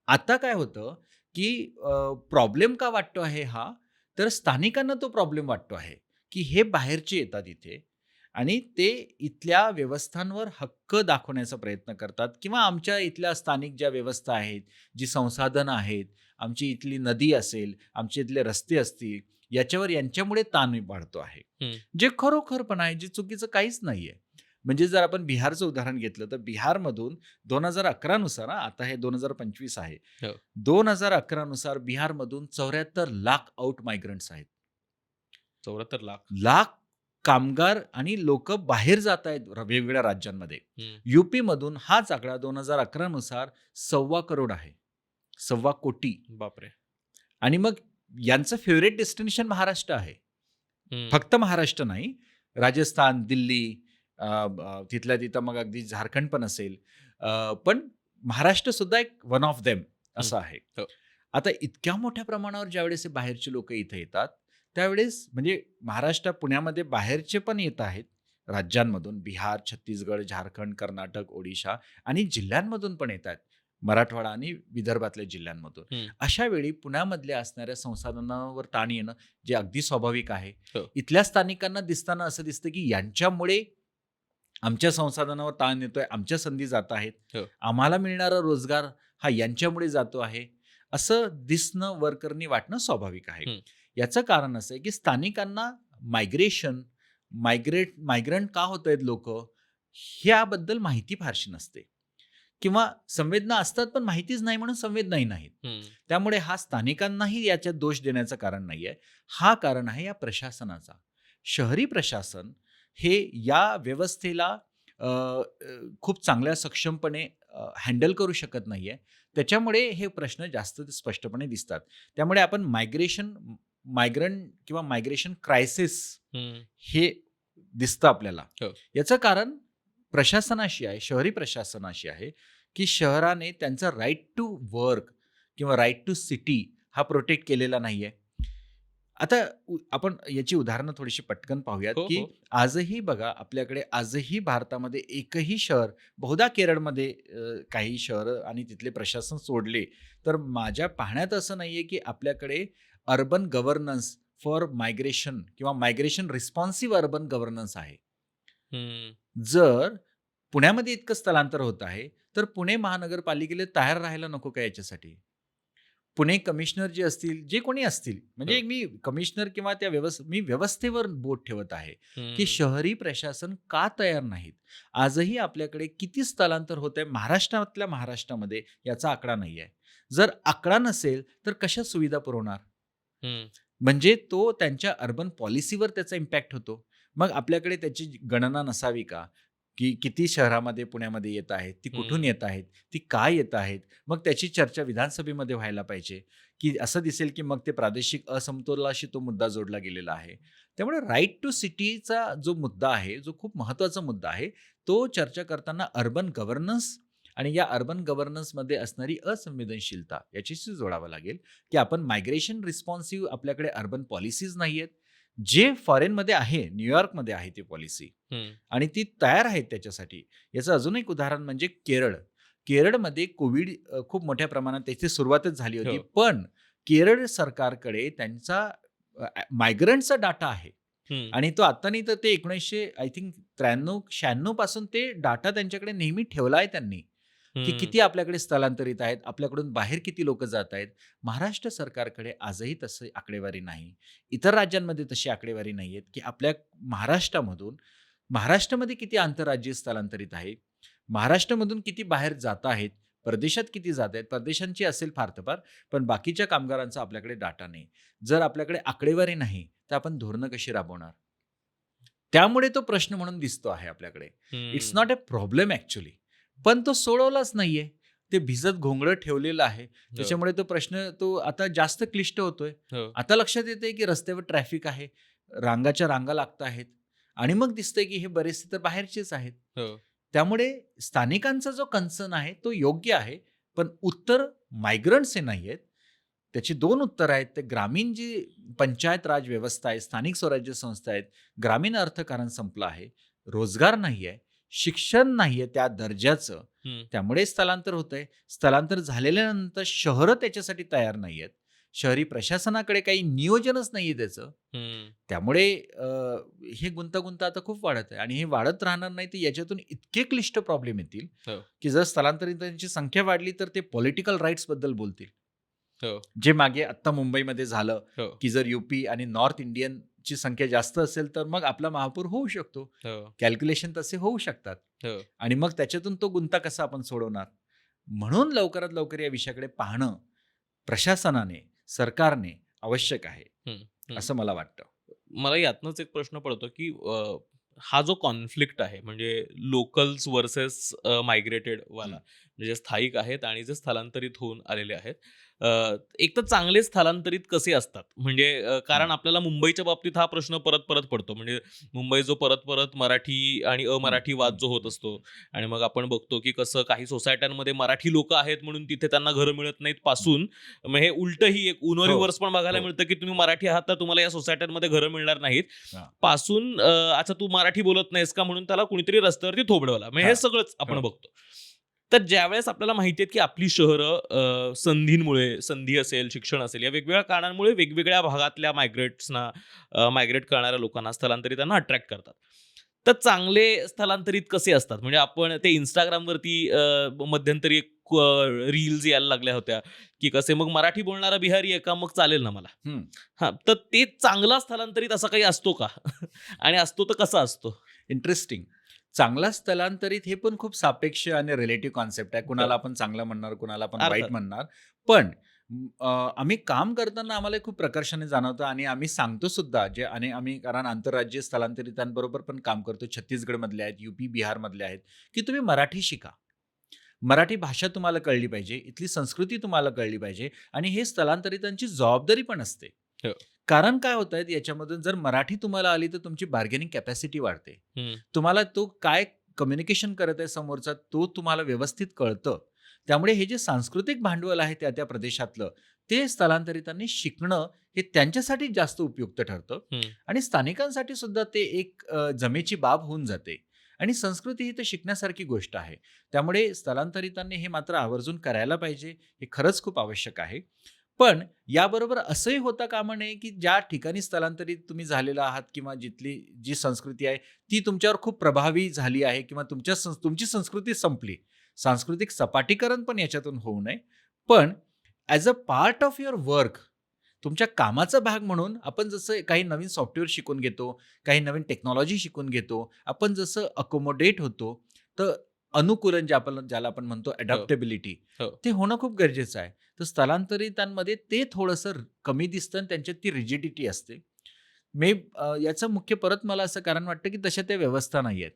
आता काय होतं, की प्रॉब्लेम का वाटतो आहे हा? तर स्थानिकांना तो प्रॉब्लेम वाटतो आहे, की हे बाहेरचे येतात इथे आणि ते इथल्या व्यवस्थांवर हक्क दाखवण्याचा प्रयत्न करतात किंवा आमच्या इथल्या स्थानिक ज्या व्यवस्था आहेत, जी संसाधनं आहेत, आमची इथली नदी असेल, आमचे इथले रस्ते असतील, याच्यावर यांच्यामुळे ताण वाढतो आहे.
हं.
जे खरोखरपणा आहे, जे चुकीचं काहीच नाहीये. म्हणजे जर आपण बिहारचं उदाहरण घेतलं, तर बिहारमधून 2011 नुसार आता हे 2025 आहे.
हो.
2011 नुसार बिहारमधून 74 लाख आउट मायग्रंट्स आहेत.
74,00,000.
लाख कामगार आणि लोकं बाहेर जात आहेत वेगवेगळ्या राज्यांमध्ये.
हं.
यूपीमधून हाच आकडा 2011 नुसार 1.25 करोड आहे. 1.25 कोटी.
बापरे!
आणि मग यांचं फेव्हरेट डेस्टिनेशन महाराष्ट्र आहे.
हं.
फक्त महाराष्ट्र नाही, राजस्थान, दिल्ली, तिथल्या तिथं मग अगदी झारखंड पण असेल. पण महाराष्ट्र सुद्धा एक वन ऑफ देम
हं.
असं आहे.
हो.
आता इतक्या मोठ्या प्रमाणावर ज्यावेळेस हे बाहेरची लोकं इथे येतात, त्यावेळेस म्हणजे महाराष्ट्र, पुण्यामध्ये बाहेरचे पण येत आहेत राज्यांमधून. बिहार, छत्तीसगड, झारखंड, कर्नाटक, ओडिशा आणि जिल्ह्यांमधून पण येत आहेत. मराठवाडा आणि विदर्भातल्या जिल्ह्यांमधून.
हं.
अशा वेळी पुण्यामधल्या असणाऱ्या संसाधनांवर ताण येणं जे अगदी स्वाभाविक आहे.
हो.
इथल्या स्थानिकांना दिसताना असं दिसतं, की यांच्यामुळे आमच्या संसाधनावर ताण येतोय, आमच्या संधी जात आहेत.
हो.
आम्हाला मिळणारा रोजगार हा यांच्यामुळे जातो आहे. असं दिसणं, वरकरणी वाटणं स्वाभाविक आहे.
हं.
याचं कारण असं आहे, की स्थानिकांना मायग्रंट का होतायत लोकं, ह्याबद्दल माहिती फारशी नसते किंवा संवेदना असतात, पण माहितीच नाही म्हणून संवेदनाही नाहीत.
हं.
त्यामुळे हा स्थानिकांनाही याच्यात दोष देण्याचं कारण नाहीये. हा कारण आहे या प्रशासनाचा. शहरी प्रशासन हे या व्यवस्थेला अ, अ, खूप चांगल्या सक्षमपणे हँडल करू शकत नाहीये. त्याच्यामुळे हे प्रश्न जास्त स्पष्टपणे दिसतात. त्यामुळे आपण मायग्रंट किंवा मायग्रेशन क्रायसिस
हं.
हे दिसतं आपल्याला.
हो.
याचं कारण प्रशासनाशी आहे, शहरी प्रशासनाशी आहे, की शहराने त्यांचा राईट टू वर्क किंवा राईट टू सिटी हा प्रोटेक्ट केलेला नाहीये. आता आपण याची उदाहरणं थोडीशी पटकन पाहूयात,
हो,
की
हो.
आजही बघा आपल्याकडे आजही भारतामध्ये एकही शहर, बहुधा केरळमध्ये काही शहरं आणि तिथले प्रशासन सोडले, तर माझ्या पाहण्यात असं नाहीये, की आपल्याकडे अर्बन गव्हर्नन्स फॉर मायग्रेशन किंवा मायग्रेशन रिस्पॉन्सिव्ह अर्बन गव्हर्नन्स आहे.
हं.
जर पुण्यामध्ये इतकं स्थलांतर होत आहे, तर पुणे महानगरपालिकेला तयार राहायला नको का याच्यासाठी? पुणे कमिशनर जे असतील, जे कोणी असतील, म्हणजे
हो.
मी कमिशनर किंवा त्या मी व्यवस्थेवर बोट ठेवत आहे, की
हं.
शहरी प्रशासन का तयार नाहीत? आजही आपल्याकडे किती स्थलांतर होतंय महाराष्ट्रामध्ये याचा आकडा नाहीये. जर आकडा नसेल, तर कशा सुविधा पुरवणार?
हं.
म्हणजे तो त्यांच्या अर्बन पॉलिसीवर त्याचा इम्पॅक्ट होतो. मग आपल्याकडे त्याची गणना नसावी का? की किती शहरामध्ये पुण्यामध्ये येत आहेत, ती कुठून
हं.
येत आहेत, ती काय येत आहेत? मग त्याची चर्चा विधानसभेमध्ये व्हायला पाहिजे, की असं दिसेल की मग ते प्रादेशिक असमतोलाशी तो मुद्दा जोडला गेलेला आहे. त्यामुळे राईट टू सिटीचा जो मुद्दा आहे, जो खूप महत्त्वाचा मुद्दा आहे, तो चर्चा करताना अर्बन गव्हर्नन्स आणि या अर्बन गव्हर्नन्समध्ये असणारी असंवेदनशीलता याच्याशी जोडावं लागेल, की आपण मायग्रेशन रिस्पॉन्सिव्ह आपल्याकडे अर्बन पॉलिसीज नाहीयेत. जे फॉरेनमध्ये आहे, न्यूयॉर्कमध्ये आहे ती पॉलिसी
हं.
आणि ती तयार आहेत त्याच्यासाठी. याचं अजून एक उदाहरण म्हणजे केरळ. केरळमध्ये कोविड खूप मोठ्या प्रमाणात त्याची सुरुवातच झाली होती.
हो.
पण केरळ सरकारकडे त्यांचा मायग्रंटचा डाटा आहे
हं.
आणि तो आता नाही तर ते 1900 आय थिंक 93-96 पासून ते डाटा त्यांच्याकडे नेहमी ठेवला आहे त्यांनी, की
हं.
किती आपल्याकडे स्थलांतरित आहेत, आपल्याकडून बाहेर किती लोकं जात आहेत. महाराष्ट्र सरकारकडे आजही तशी आकडेवारी नाही. इतर राज्यांमध्ये तशी आकडेवारी नाहीये, की आपल्या महाराष्ट्रामध्ये किती आंतरराज्यीय स्थलांतरित आहे. महाराष्ट्रामधून किती बाहेर जात आहेत, परदेशात किती जात आहेत. परदेशांची असेल फार तर फार, पण बाकीच्या कामगारांचा आपल्याकडे डाटा नाही. जर आपल्याकडे आकडेवारी नाही, तर आपण धोरणं कशी राबवणार? त्यामुळे तो प्रश्न म्हणून दिसतो आहे आपल्याकडे. इट्स
हं.
Not a problem actually. पण तो सोडवलाच नाहीये. ते भिजत घोंगडं ठेवलेलं आहे.
हो.
त्याच्यामुळे तो प्रश्न तो आता जास्त क्लिष्ट होतोय.
हो.
आता लक्षात येतंय, की रस्त्यावर ट्रॅफिक आहे. रांगाच्या रांगा लागत आहेत आणि मग दिसतंय, की हे बरेचसे तर बाहेरचेच आहेत.
हो.
त्यामुळे स्थानिकांचा जो कन्सर्न आहे तो योग्य आहे. पण उत्तर मायग्रंट्स हे नाहीयेत. त्याची 2 उत्तरं आहेत. ते ग्रामीण जी पंचायत राज व्यवस्था आहे, स्थानिक स्वराज्य संस्था आहेत, ग्रामीण अर्थकारण संपलं आहे. रोजगार नाहीये, शिक्षण नाहीये त्या दर्जाचं.
हं.
त्यामुळे स्थलांतर होतंय. स्थलांतर झालेल्यानंतर शहरं त्याच्यासाठी तयार नाहीयेत. शहरी प्रशासनाकडे काही नियोजनच नाहीये त्याचं.
हं.
त्यामुळे हे गुंतागुंत आता खूप वाढत आहे आणि हे वाढत राहणार नाही तर याच्यातून इतके क्लिष्ट प्रॉब्लेम येतील,
हो.
की जर स्थलांतरितांची संख्या वाढली तर ते पॉलिटिकल राईट्सबद्दल बोलतील.
हो.
जे मागे आत्ता मुंबईमध्ये झालं,
हो.
की जर यूपी आणि नॉर्थ इंडियनची संख्या जास्त असेल तर मग आपला महापौर होऊ शकतो.
हो.
कॅल्क्युलेशन तसे होऊ शकतात
हो.
आणि मग त्याच्यातून तो गुंता कसा आपण सोडवणार? म्हणून लवकरात लवकर या विषयाकडे पाहणं प्रशासनाने, सरकारने आवश्यक आहे,
हं. हं.
असं मला वाटतं.
मला यातनंच एक प्रश्न पडतो, की हा जो कॉन्फ्लिक्ट आहे म्हणजे लोकल्स व्हर्सेस मायग्रेटेड वाला,
हं.
म्हणजे स्थायिक आहेत आणि जे स्थलांतरित होऊन आलेले आहेत. एक तर चांगले स्थलांतरित कसे असतात? म्हणजे कारण
हं.
आपल्याला मुंबईच्या बाबतीत हा प्रश्न परत-परत पडतो. म्हणजे मुंबई जो परत-परत मराठी आणि
हं,
अमराठी वाद
हं,
जो होत
हं.
असतो आणि मग आपण बघतो, की कसं काही सोसायट्यांमध्ये मराठी लोकं आहेत म्हणून तिथे त्यांना घरं मिळत नाहीत पासून मग हे उलटंही एक उनो
हो,
रिव्हर्स पण बघायला
हो.
मिळतं, की तुम्ही मराठी आहात तर तुम्हाला या सोसायट्यांमध्ये घरं मिळणार नाहीत.
हां,
पासून अच्छा तू मराठी बोलत नाहीस का म्हणून त्याला कुणीतरी रस्त्यावरती थोबडवला. म्हणजे हे
हां.
सगळंच आपण
हो.
बघतो. तर ज्यावेळेस आपल्याला माहिती आहे, की आपली शहरं संधींमुळे संधी असेल, शिक्षण असेल या वेगवेगळ्या कारणांमुळे वेगवेगळ्या भागातल्या मायग्रेट्सना मायग्रेट करणाऱ्या लोकांना, स्थलांतरितांना अट्रॅक्ट करतात. तर चांगले स्थलांतरित कसे असतात? म्हणजे आपण ते Instagramवरती मध्यंतरी एक रील्स यायला लागल्या होत्या, की कसे मग मराठी बोलणारा बिहारी आहे का? मग चालेल ना मला.
हं.
हां, तर ते चांगला स्थलांतरित असा काही असतो का? आणि असतो तर कसा असतो?
इंटरेस्टिंग. चांगला स्थलांतरित हे पण खूप सापेक्ष आणि रिलेटिव्ह कॉन्सेप्ट आहे. कुणाला आपण चांगलं म्हणणार, कुणाला आपण वाईट
अर्थात.
म्हणणार. पण आम्ही काम करताना आम्हाला खूप प्रकर्षाने जाणवतं आणि आम्ही सांगतो सुद्धा जे आणि आम्ही कारण आंतरराज्यीय स्थलांतरितांबरोबर पण काम करतो. छत्तीसगडमधले आहेत, यूपी, बिहारमधले आहेत, की तुम्ही मराठी शिका. मराठी भाषा तुम्हाला कळली पाहिजे, इथली संस्कृती तुम्हाला कळली पाहिजे आणि हे स्थलांतरितांची जबाबदारी पण असते.
हो.
कारण काय होत आहे याच्यामधून, जर मराठी तुम्हाला आली तर तुमची बार्गेनिंग कॅपॅसिटी वाढते.
हं,
तुम्हाला तो काय कम्युनिकेशन करत आहे समोरचा तो तुम्हाला व्यवस्थित कळतं. त्यामुळे हे जे सांस्कृतिक भांडवल आहे त्या त्या प्रदेशातलं, ते स्थलांतरितांनी शिकणं हे त्यांच्यासाठी जास्त उपयुक्त ठरतं
हं.
आणि स्थानिकांसाठी सुद्धा ते एक जमेची बाब होऊन जाते. आणि संस्कृती ही तर शिकण्यासारखी गोष्ट आहे. त्यामुळे स्थलांतरितांनी हे मात्र आवर्जून करायला पाहिजे. हे खरंच खूप आवश्यक आहे. पण याबरोबर असंही होता कामा नये, की ज्या ठिकाणी स्थलांतरित तुम्ही झालेला आहात किंवा जिथली जी संस्कृती आहे, ती तुमच्यावर खूप प्रभावी झाली आहे किंवा तुमची संस्कृती संपली. सांस्कृतिक सपाटीकरण पण याच्यातून होऊ नये. पण as a part of your work, तुमच्या कामाचा भाग म्हणून आपण जसं काही नवीन सॉफ्टवेअर शिकून घेतो, काही नवीन टेक्नॉलॉजी शिकून घेतो, आपण जसं अकोमोडेट होतो, तर अनुकूलन ज्याला आपण म्हणतो
हो,
अडॅप्टेबिलिटी,
हो.
ते होणं खूप गरजेचं आहे. तर स्थलांतरितांमध्ये ते थोडंसं कमी दिसतं आणि त्यांच्यात ती रिजिडिटी असते. याचं मुख्य परत मला असं कारण वाटतं, की तशा त्या व्यवस्था नाही आहेत.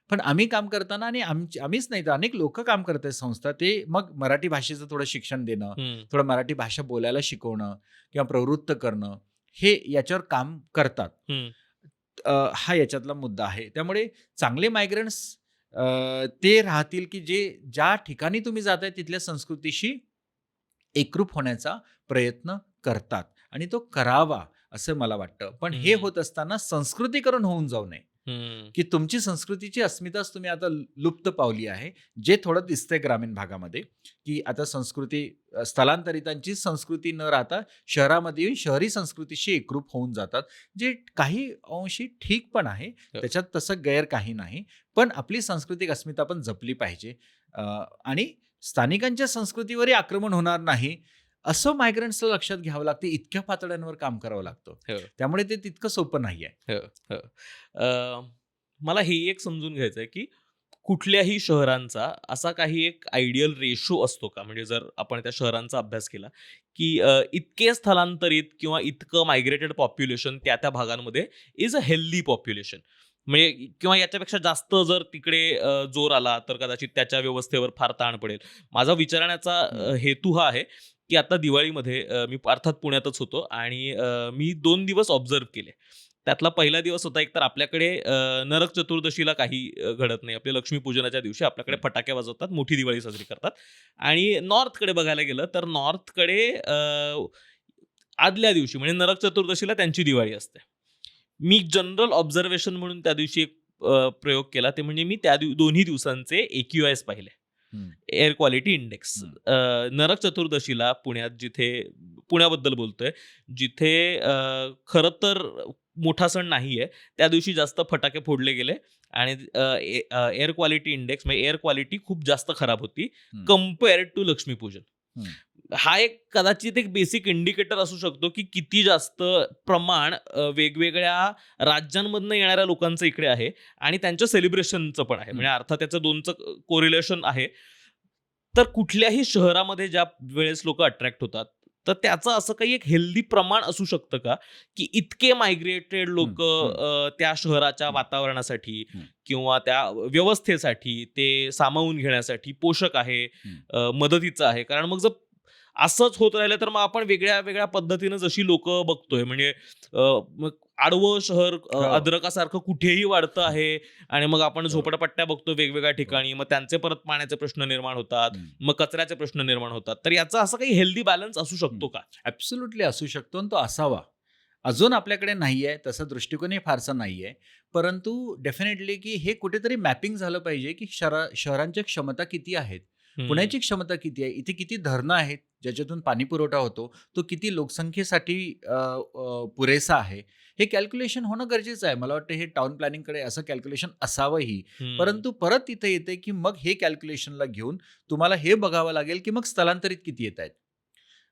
पण आम्ही काम करताना आणि आम्हीच नाही तर अनेक लोकं काम करत आहेत संस्था, ते मग मराठी भाषेचं थोडं शिक्षण देणं,
हं,
थोडं मराठी भाषा बोलायला शिकवणं किंवा प्रवृत्त करणं, हे याच्यावर काम करतात.
हं.
हा याच्यातला मुद्दा आहे. त्यामुळे चांगले मायग्रंट्स ते राहतील, की जे ज्या ठिकाणी तुम्ही जाताय तिथल्या संस्कृतीशी एकरूप होण्याचा प्रयत्न करतात आणि तो करावा असं मला वाटतं. पण हे
हं,
होत असताना संस्कृतीकरण होऊन जाऊ नये,
हं.
की तुमची संस्कृतीची अस्मिताच तुम्ही आता लुप्त पावली आहे. जे थोडं दिसतंय ग्रामीण भागामध्ये, की आता स्थलांतरितांची संस्कृती न राहता शहरामध्ये येऊन शहरी संस्कृतीशी एकरूप होऊन जातात. जे काही अंशी ठीक पण आहे.
हो.
त्याच्यात तसं गैर काही नाही. पण आपली सांस्कृतिक अस्मिता पण जपली पाहिजे. आणि स्थानिकांच्या संस्कृतीवरही आक्रमण होणार नाही, असं मायग्रंट्सला लक्षात घ्यावं लागतं. इतक्या पातळ्यांवर काम करावं लागतं.
हो.
त्यामुळे ते तितकं सोपं नाहीये.
हो, हो. मला हे एक समजून घ्यायचं आहे, की कुठल्याही शहरांचा असा काही एक आयडियल रेशो असतो का? म्हणजे जर आपण त्या शहरांचा अभ्यास केला, की इतके स्थलांतरित किंवा इतकं मायग्रेटेड पॉप्युलेशन त्या भागांमध्ये इज अ हेल्दी पॉप्युलेशन. म्हणजे किंवा याच्यापेक्षा जास्त जर तिकडे जोर आला, तर कदाचित त्याच्या व्यवस्थेवर फार ताण पडेल. माझा विचारण्याचा
हं.
हेतू हा आहे, की आता दिवाळीमध्ये मी अर्थात पुण्यातच होतो आणि मी 2 दिवस ऑब्झर्व्ह केले. त्यातला पहिला दिवस होता एकतर आपल्याकडे नरक चतुर्दशीला काही घडत नाही. आपल्या लक्ष्मीपूजनाच्या दिवशी आपल्याकडे
हं.
फटाके वाजवतात, मोठी दिवाळी साजरी करतात. आणि नॉर्थकडे बघायला गेलं तर नॉर्थकडे आदल्या दिवशी म्हणजे नरक चतुर्दशीला त्यांची दिवाळी असते. मी जनरल ऑब्झर्वेशन म्हणून त्या दिवशी एक प्रयोग केला. ते म्हणजे मी त्या दोन्ही दिवसांचे AQIs पाहिले.
हं.
Air quality index.
हं.
नरक चतुर्दशीला पुण्यात जिथे पुण्याबद्दल बोलतोय, जिथे खरं तर मोठा सण नाहीये. त्या दिवशी जास्त फटाके फोडले गेले आणि एअर क्वालिटी इंडेक्स म्हणजे एअर क्वालिटी खूप जास्त खराब होती
हं.
Compared to Lakshmipujan.
हं.
हा एक कदाचित एक बेसिक इंडिकेटर असू शकतो, की किती जास्त प्रमाण वेगवेगळ्या राज्यांमधनं येणाऱ्या लोकांचं इकडे आहे आणि त्यांच्या सेलिब्रेशनचं पण आहे.
हं.
म्हणजे अर्थात त्याचं दोनचं कोरिलेशन आहे. तर कुठल्याही शहरामध्ये ज्या वेळेस लोकं अट्रॅक्ट होतात, तर त्याचं असं काही एक हेल्दी प्रमाण असू शकतं का? की इतके मायग्रेटेड
हं. हं.
लोकं त्या शहराच्या
हं.
वातावरणासाठी
हं.
किंवा त्या व्यवस्थेसाठी ते सामावून घेण्यासाठी पोषक आहे,
हं.
मदतीचं आहे. कारण मग जर असंच होत राहिलं, तर मग आपण वेगळ्या-वेगळ्या पद्धतीनं जशी लोकं बघतोय म्हणजे मग आडवं शहर
हो.
अद्रकासारखं कुठेही वाढतं
हं.
आहे आणि मग आपण
हो.
झोपडपट्ट्या बघतो वेगवेगळ्या
हो.
ठिकाणी. मग त्यांचे परत पाण्याचे प्रश्न निर्माण होतात.
हं.
मग कचऱ्याचे प्रश्न निर्माण होतात. तर याचा असा काही हेल्दी बॅलन्स असू
हं.
शकतो का?
ॲब्सोल्युटली असू शकतो आणि तो असावा. अजून आपल्याकडे नाहीये, तसा दृष्टिकोनही फारसा नाहीये. परंतु डेफिनेटली की हे कुठेतरी मॅपिंग झालं पाहिजे, की शहरांच्या क्षमता किती आहेत?
हं,
पुण्याची क्षमता किती आहे? इथे किती धरणं आहेत, ज्याच्यातून पाणी पुरवठा होतो? तो किती लोकसंख्येसाठी पुरेसा आहे? हे कॅल्क्युलेशन होणं गरजेचं आहे. मला वाटतं हे टाउन प्लॅनिंगकडे असं कॅल्क्युलेशन असावंही.
हं,
परंतु परत तिथे येते, की मग हे कॅल्क्युलेशनला घेऊन तुम्हाला हे बघावं लागेल, की मग स्थलांतरित किती येतायत?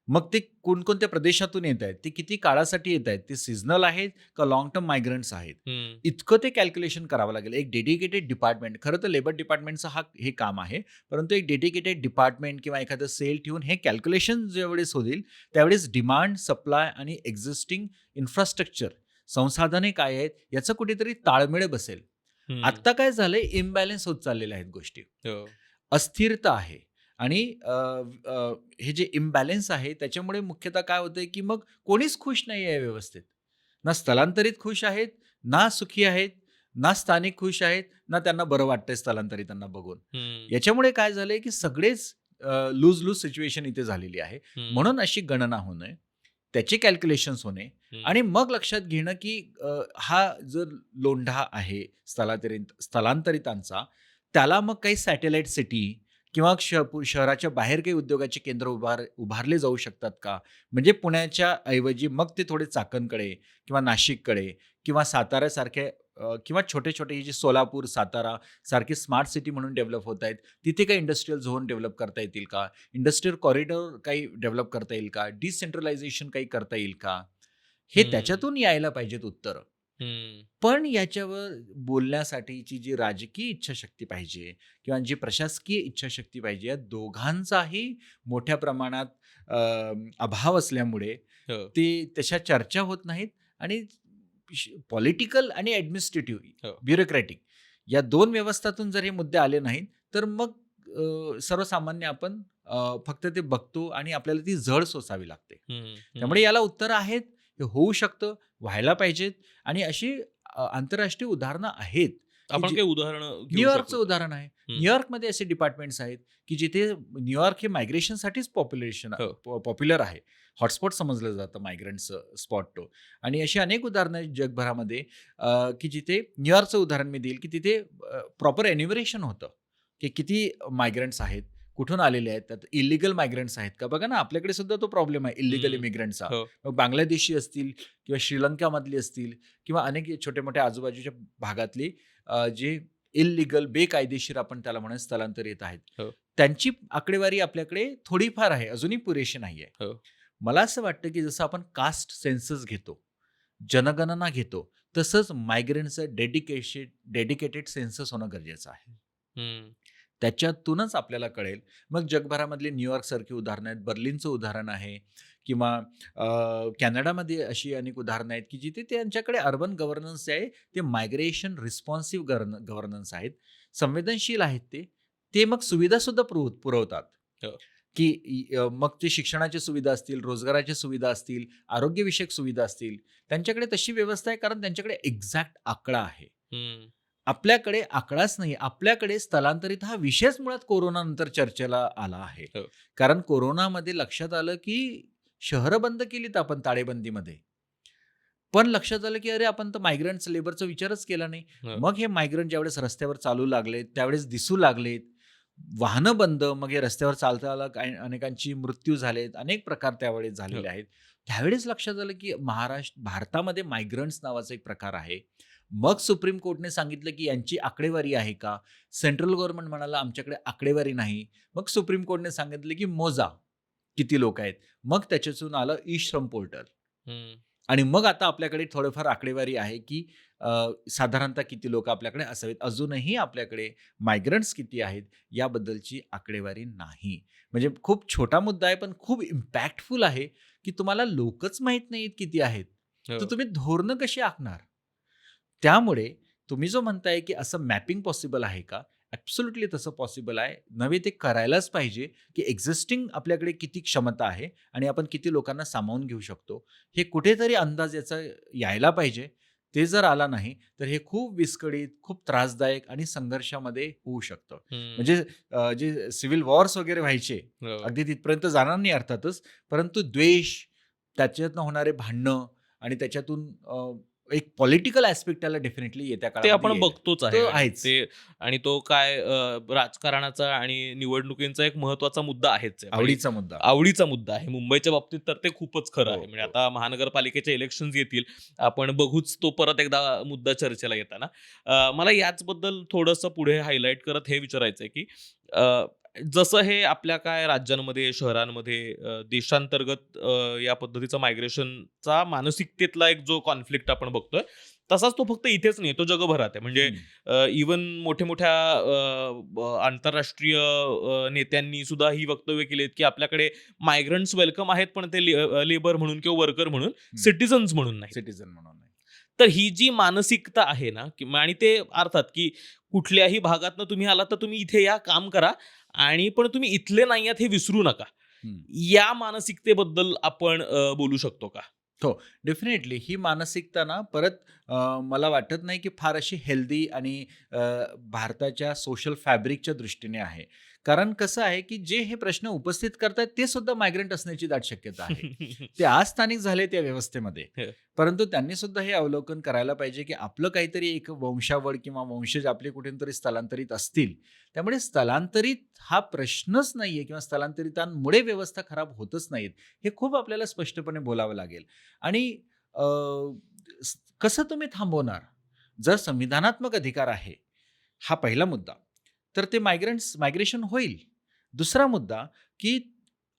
मग ते कोणकोणत्या प्रदेशातून येत आहेत, ते किती काळासाठी येत आहेत, ते सीझनल आहेत का लाँग टर्म मायग्रंट्स आहेत,
हं,
इतकं ते कॅल्क्युलेशन करावं लागेल. एक डेडिकेटेड डिपार्टमेंट, खरं तर लेबर डिपार्टमेंटचं हे काम आहे. परंतु एक डेडिकेटेड डिपार्टमेंट किंवा एखादं सेल ठेवून हे कॅल्क्युलेशन ज्यावेळेस होईल, त्यावेळेस डिमांड, सप्लाय आणि एक्झिस्टिंग इन्फ्रास्ट्रक्चर, संसाधने काय आहेत, याचं कुठेतरी ताळमेळ बसेल.
हं.
आत्ता काय झालंय, इम्बॅलन्स होत चाललेल्या आहेत गोष्टी.
हो.
अस्थिरता आहे आणि हे जे इम्बॅलन्स आहे त्याच्यामुळे मुख्यतः काय होतंय, की मग कोणीच खुश नाही आहे व्यवस्थेत. ना स्थलांतरित खुश आहेत, ना सुखी आहेत, ना स्थानिक खुश आहेत, ना त्यांना बरं वाटतंय स्थलांतरितांना बघून.
हम्म,
याच्यामुळे काय झालंय, की सगळेच लूज लूज सिच्युएशन इथे झालेली आहे.
हम्म,
म्हणून अशी गणना होणे, त्याचे कॅल्क्युलेशन्स होणे
हम्म,
आणि मग लक्षात घेणं, की हा जर लोंढा आहे स्थलांतरितांचा, त्याला मग काही सॅटेलाइट सिटी किंवा शहराच्या बाहेर काही उद्योगाचे केंद्र उभारले जाऊ शकतात का? म्हणजे पुण्याच्या ऐवजी मग ते थोडे चाकणकडे किंवा नाशिककडे किंवा साताऱ्यासारखे किंवा छोटे-छोटे जे सोलापूर, सातारा सारखे स्मार्ट सिटी म्हणून डेव्हलप होत आहेत. तिथे काही इंडस्ट्रियल झोन डेव्हलप करता येतील का? इंडस्ट्रियल कॉरिडॉर काही डेव्हलप करता येईल का? डिसेंट्रलायझेशन काही करता येईल का? हे
हम्म,
त्याच्यातून यायला पाहिजेत उत्तरं.
हम्म,
पण याच्यावर बोलण्यासाठीची जी राजकीय इच्छाशक्ती पाहिजे किंवा जी प्रशासकीय इच्छाशक्ती पाहिजे, या दोघांचाही मोठ्या प्रमाणात अभाव असल्यामुळे
हो,
ते तशा चर्चा होत नाहीत आणि पॉलिटिकल आणि ॲडमिनिस्ट्रेटिव्ह,
हो,
ब्युरोक्रॅटिक या 2 व्यवस्थातून जर हे मुद्दे आले नाहीत, तर मग सर्वसामान्य आपण फक्त ते बघतो आणि आपल्याला ती झळ सोसावी लागते.
हम्म,
त्यामुळे
हम्म.
याला उत्तरं आहेत, हे होऊ शकतं, व्हायला पाहिजेत आणि अशी आंतरराष्ट्रीय उदाहरणं आहेत, की
आपण काही उदाहरणं घेऊ
न्यूयॉर्कचं
शकतो का?
उदाहरण आहे.
हम्म,
न्यूयॉर्कमध्ये असे डिपार्टमेंट्स आहेत, की जिथे न्यूयॉर्क हे मायग्रेशनसाठीच
हो,
पॉप्युलर आहे. हॉटस्पॉट समजलं जातं मायग्रंट्सचं स्पॉट तो. आणि अशी अनेक उदाहरणं आहेत जगभरामध्ये, की जिथे न्यूयॉर्कचं उदाहरण मी देईल, की तिथे प्रॉपर एन्युमरेशन होतं, की किती मायग्रंट्स आहेत, कुठून आलेले आहेत, त्यात इल्लीगल मायग्रंट्स आहेत का? बघा ना, आपल्याकडे सुद्धा तो प्रॉब्लेम आहे इल्लीगल
हम्म,
इमिग्रंट्सचा.
हो,
मग बांगलादेशी असतील किंवा श्रीलंकामधली असतील किंवा अनेक छोटे-मोठे आजूबाजूच्या भागातली जे इल्लीगल बेकायदेशीर आपण त्याला म्हणून स्थलांतर येत आहेत.
हो,
त्यांची आकडेवारी आपल्याकडे थोडीफार आहे, अजूनही पुरेशी नाहीये.
हो,
मला असं वाटतं, की जसं आपण कास्ट सेन्सस घेतो, जनगणना घेतो, तसंच मायग्रंट्सचं डेडिकेटेड सेन्सस होणं गरजेचं आहे.
हम्म,
त्याच्यातूनच आपल्याला कळेल. मग जगभरामधली न्यूयॉर्कसारखी उदाहरणं आहेत, बर्लिनचं उदाहरण आहे किंवा कॅनडामध्ये अशी अनेक उदाहरणं आहेत, की जिथे त्यांच्याकडे अर्बन गव्हर्नन्स जे आहे, ते मायग्रेशन रिस्पॉन्सिव्ह गव्हर्नन्स आहेत. संवेदनशील आहेत ते. ते मग सुविधासुद्धा पुरवतात,
हो,
की मग ते शिक्षणाच्या सुविधा असतील, रोजगाराच्या सुविधा असतील, आरोग्यविषयक सुविधा असतील. त्यांच्याकडे तशी व्यवस्था आहे कारण त्यांच्याकडे एक्झॅक्ट आकडा आहे.
हम्म,
आपल्याकडे आकडाच नाही. आपल्याकडे स्थलांतरित हा विषयच मुळात कोरोनानंतर चर्चेला आला आहे.
हो,
कारण कोरोनामध्ये लक्षात आलं, की शहरं बंद केलीत आपण टाळेबंदीमध्ये. पण लक्षात आलं, की अरे आपण तर मायग्रंट्स लेबरचा विचारच केला नाही.
हो,
मग हे मायग्रंट ज्यावेळेस रस्त्यावर चालू लागलेत, त्यावेळेस दिसू लागलेत. वाहनं बंद, मग हे रस्त्यावर चालता काही अनेकांची मृत्यू झालेत. अनेक प्रकार त्यावेळेस
हो,
झालेले आहेत. त्यावेळेस लक्षात आलं, की भारतामध्ये मायग्रंट्स नावाचा एक प्रकार आहे. मग सुप्रीम कोर्टने सांगितलं, की यांची आकडेवारी आहे का? सेंट्रल गव्हर्नमेंट म्हणाला, आमच्याकडे आकडेवारी नाही. मग सुप्रीम कोर्टने सांगितलं, की मोजा किती लोक आहेत. मग त्याच्यातून आलं ई-श्रम पोर्टल.
हम्म,
आणि मग आता आपल्याकडे थोडंफार आकडेवारी आहे, की साधारणतः किती लोकं आपल्याकडे असावेत. अजूनही आपल्याकडे मायग्रंट्स किती आहेत याबद्दलची आकडेवारी नाही. म्हणजे खूप छोटा मुद्दा आहे, पण खूप इम्पॅक्टफुल आहे, की तुम्हाला लोकच माहीत नाहीत किती आहेत. तर
हो,
तुम्ही धोरणं कशी आखणार? त्यामुळे तुम्ही जो म्हणताय, की असं मॅपिंग पॉसिबल आहे का? ॲब्सोल्युटली तसं पॉसिबल आहे. नव्हे ते करायलाच पाहिजे, की एक्झिस्टिंग आपल्याकडे किती क्षमता आहे आणि आपण किती लोकांना सामावून घेऊ शकतो. हे कुठेतरी अंदाज याचा यायला पाहिजे. ते जर आला नाही, तर हे खूप विस्कळीत, खूप त्रासदायक आणि संघर्षामध्ये होऊ शकतं.
हम्म,
म्हणजे जे सिव्हिल वॉर्स वगैरे व्हायचे,
हो.
अगदी तिथपर्यंत जाणार नाही अर्थातच, परंतु द्वेष, त्याच्यातनं होणारे भांडणं आणि त्याच्यातून एक पॉलिटिकल ॲस्पेक्ट त्याला डेफिनेटली येत्या
ते
काळामध्ये
आपण
येईल.
बघतोच आहे
तो
आणि
आहेच.
ते आणि तो काय राजकारणाचा आणि निवडणुकींचा एक महत्वाचा मुद्दा आहेच आहे. म्हणजे
आवडीचा मुद्दा.
आवडीचा मुद्दा आहे. मुंबईच्या बाबतीत तर ते खूपच खरं
हो,
आहे. म्हणजे
हो.
आता महानगरपालिकेचे इलेक्शन्स येतील. आपण बघूच तो परत एकदा मुद्दा चर्चेला येताना. मला याचबद्दल थोडंसं पुढे हायलाइट करत हे विचारायचं आहे, की जसं हे आपल्या काय राज्यांमध्ये, शहरांमध्ये देशांतर्गत या पद्धतीचा मायग्रेशनचा मानसिकतेतला एक जो कॉन्फ्लिक्ट आपण बघतोय, तसाच तो फक्त इथेच नाही, तो जगभरात आहे. म्हणजे
हं.
इव्हन मोठ्या-मोठ्या आंतरराष्ट्रीय नेत्यांनी सुद्धा ही वक्तव्य केली की आपल्याकडे मायग्रंट्स वेलकम आहेत, पण ते लेबर म्हणून किंवा वर्कर म्हणून, सिटिझन्स म्हणून नाही.
सिटिझन म्हणून नाही.
तर ही जी मानसिकता आहे ना, आणि ते अर्थात की कुठल्याही भागातनं तुम्ही आलात तर तुम्ही इथे या, काम करा आणि पण तुम्ही इथले नाही आहात हे विसरू नका.
हं.
या मानसिकतेबद्दल आपण बोलू शकतो का?
हो, डेफिनेटली ही मानसिकता ना परत मला वाटत नाही की फार अशी हेल्दी आणि अ, भारताच्या सोशल फॅब्रिकच्या दृष्टीने आहे. कारण कसं आहे की जे हे प्रश्न उपस्थित करतायत ते सुद्धा मायग्रंट असण्याची दाट शक्यता आहे. ते आज स्थानिक झाले त्या व्यवस्थेमध्ये.
हं.
परंतु त्यांनी सुद्धा हे अवलोकन करायला पाहिजे की आपलं काहीतरी एक वंशावळ किंवा वंशज आपले कुठूनतरी स्थलांतरित असतील. त्यामुळे स्थलांतरित हा प्रश्नच नाहीये किंवा स्थलांतरितांमुळे व्यवस्था खराब होतच नाहीत. हे खूप आपल्याला स्पष्टपणे बोलावं लागेल. आणि अ, कसं तुम्ही थांबवणार? जर संविधानात्मक अधिकार आहे, हा पहिला मुद्दा, तर ते मायग्रेशन होईल. दुसरा मुद्दा, की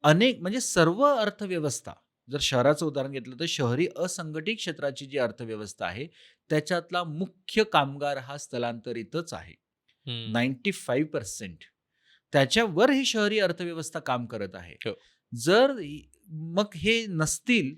अनेक म्हणजे सर्व अर्थव्यवस्था, जर शहराचं उदाहरण घेतलं तर शहरी असंघटित क्षेत्राची जी अर्थव्यवस्था आहे, त्याच्यातला मुख्य कामगार हा स्थलांतरितच आहे.
हं.
95% त्याच्यावर ही शहरी अर्थव्यवस्था काम करत आहे.
हो.
जर मग हे नसतील,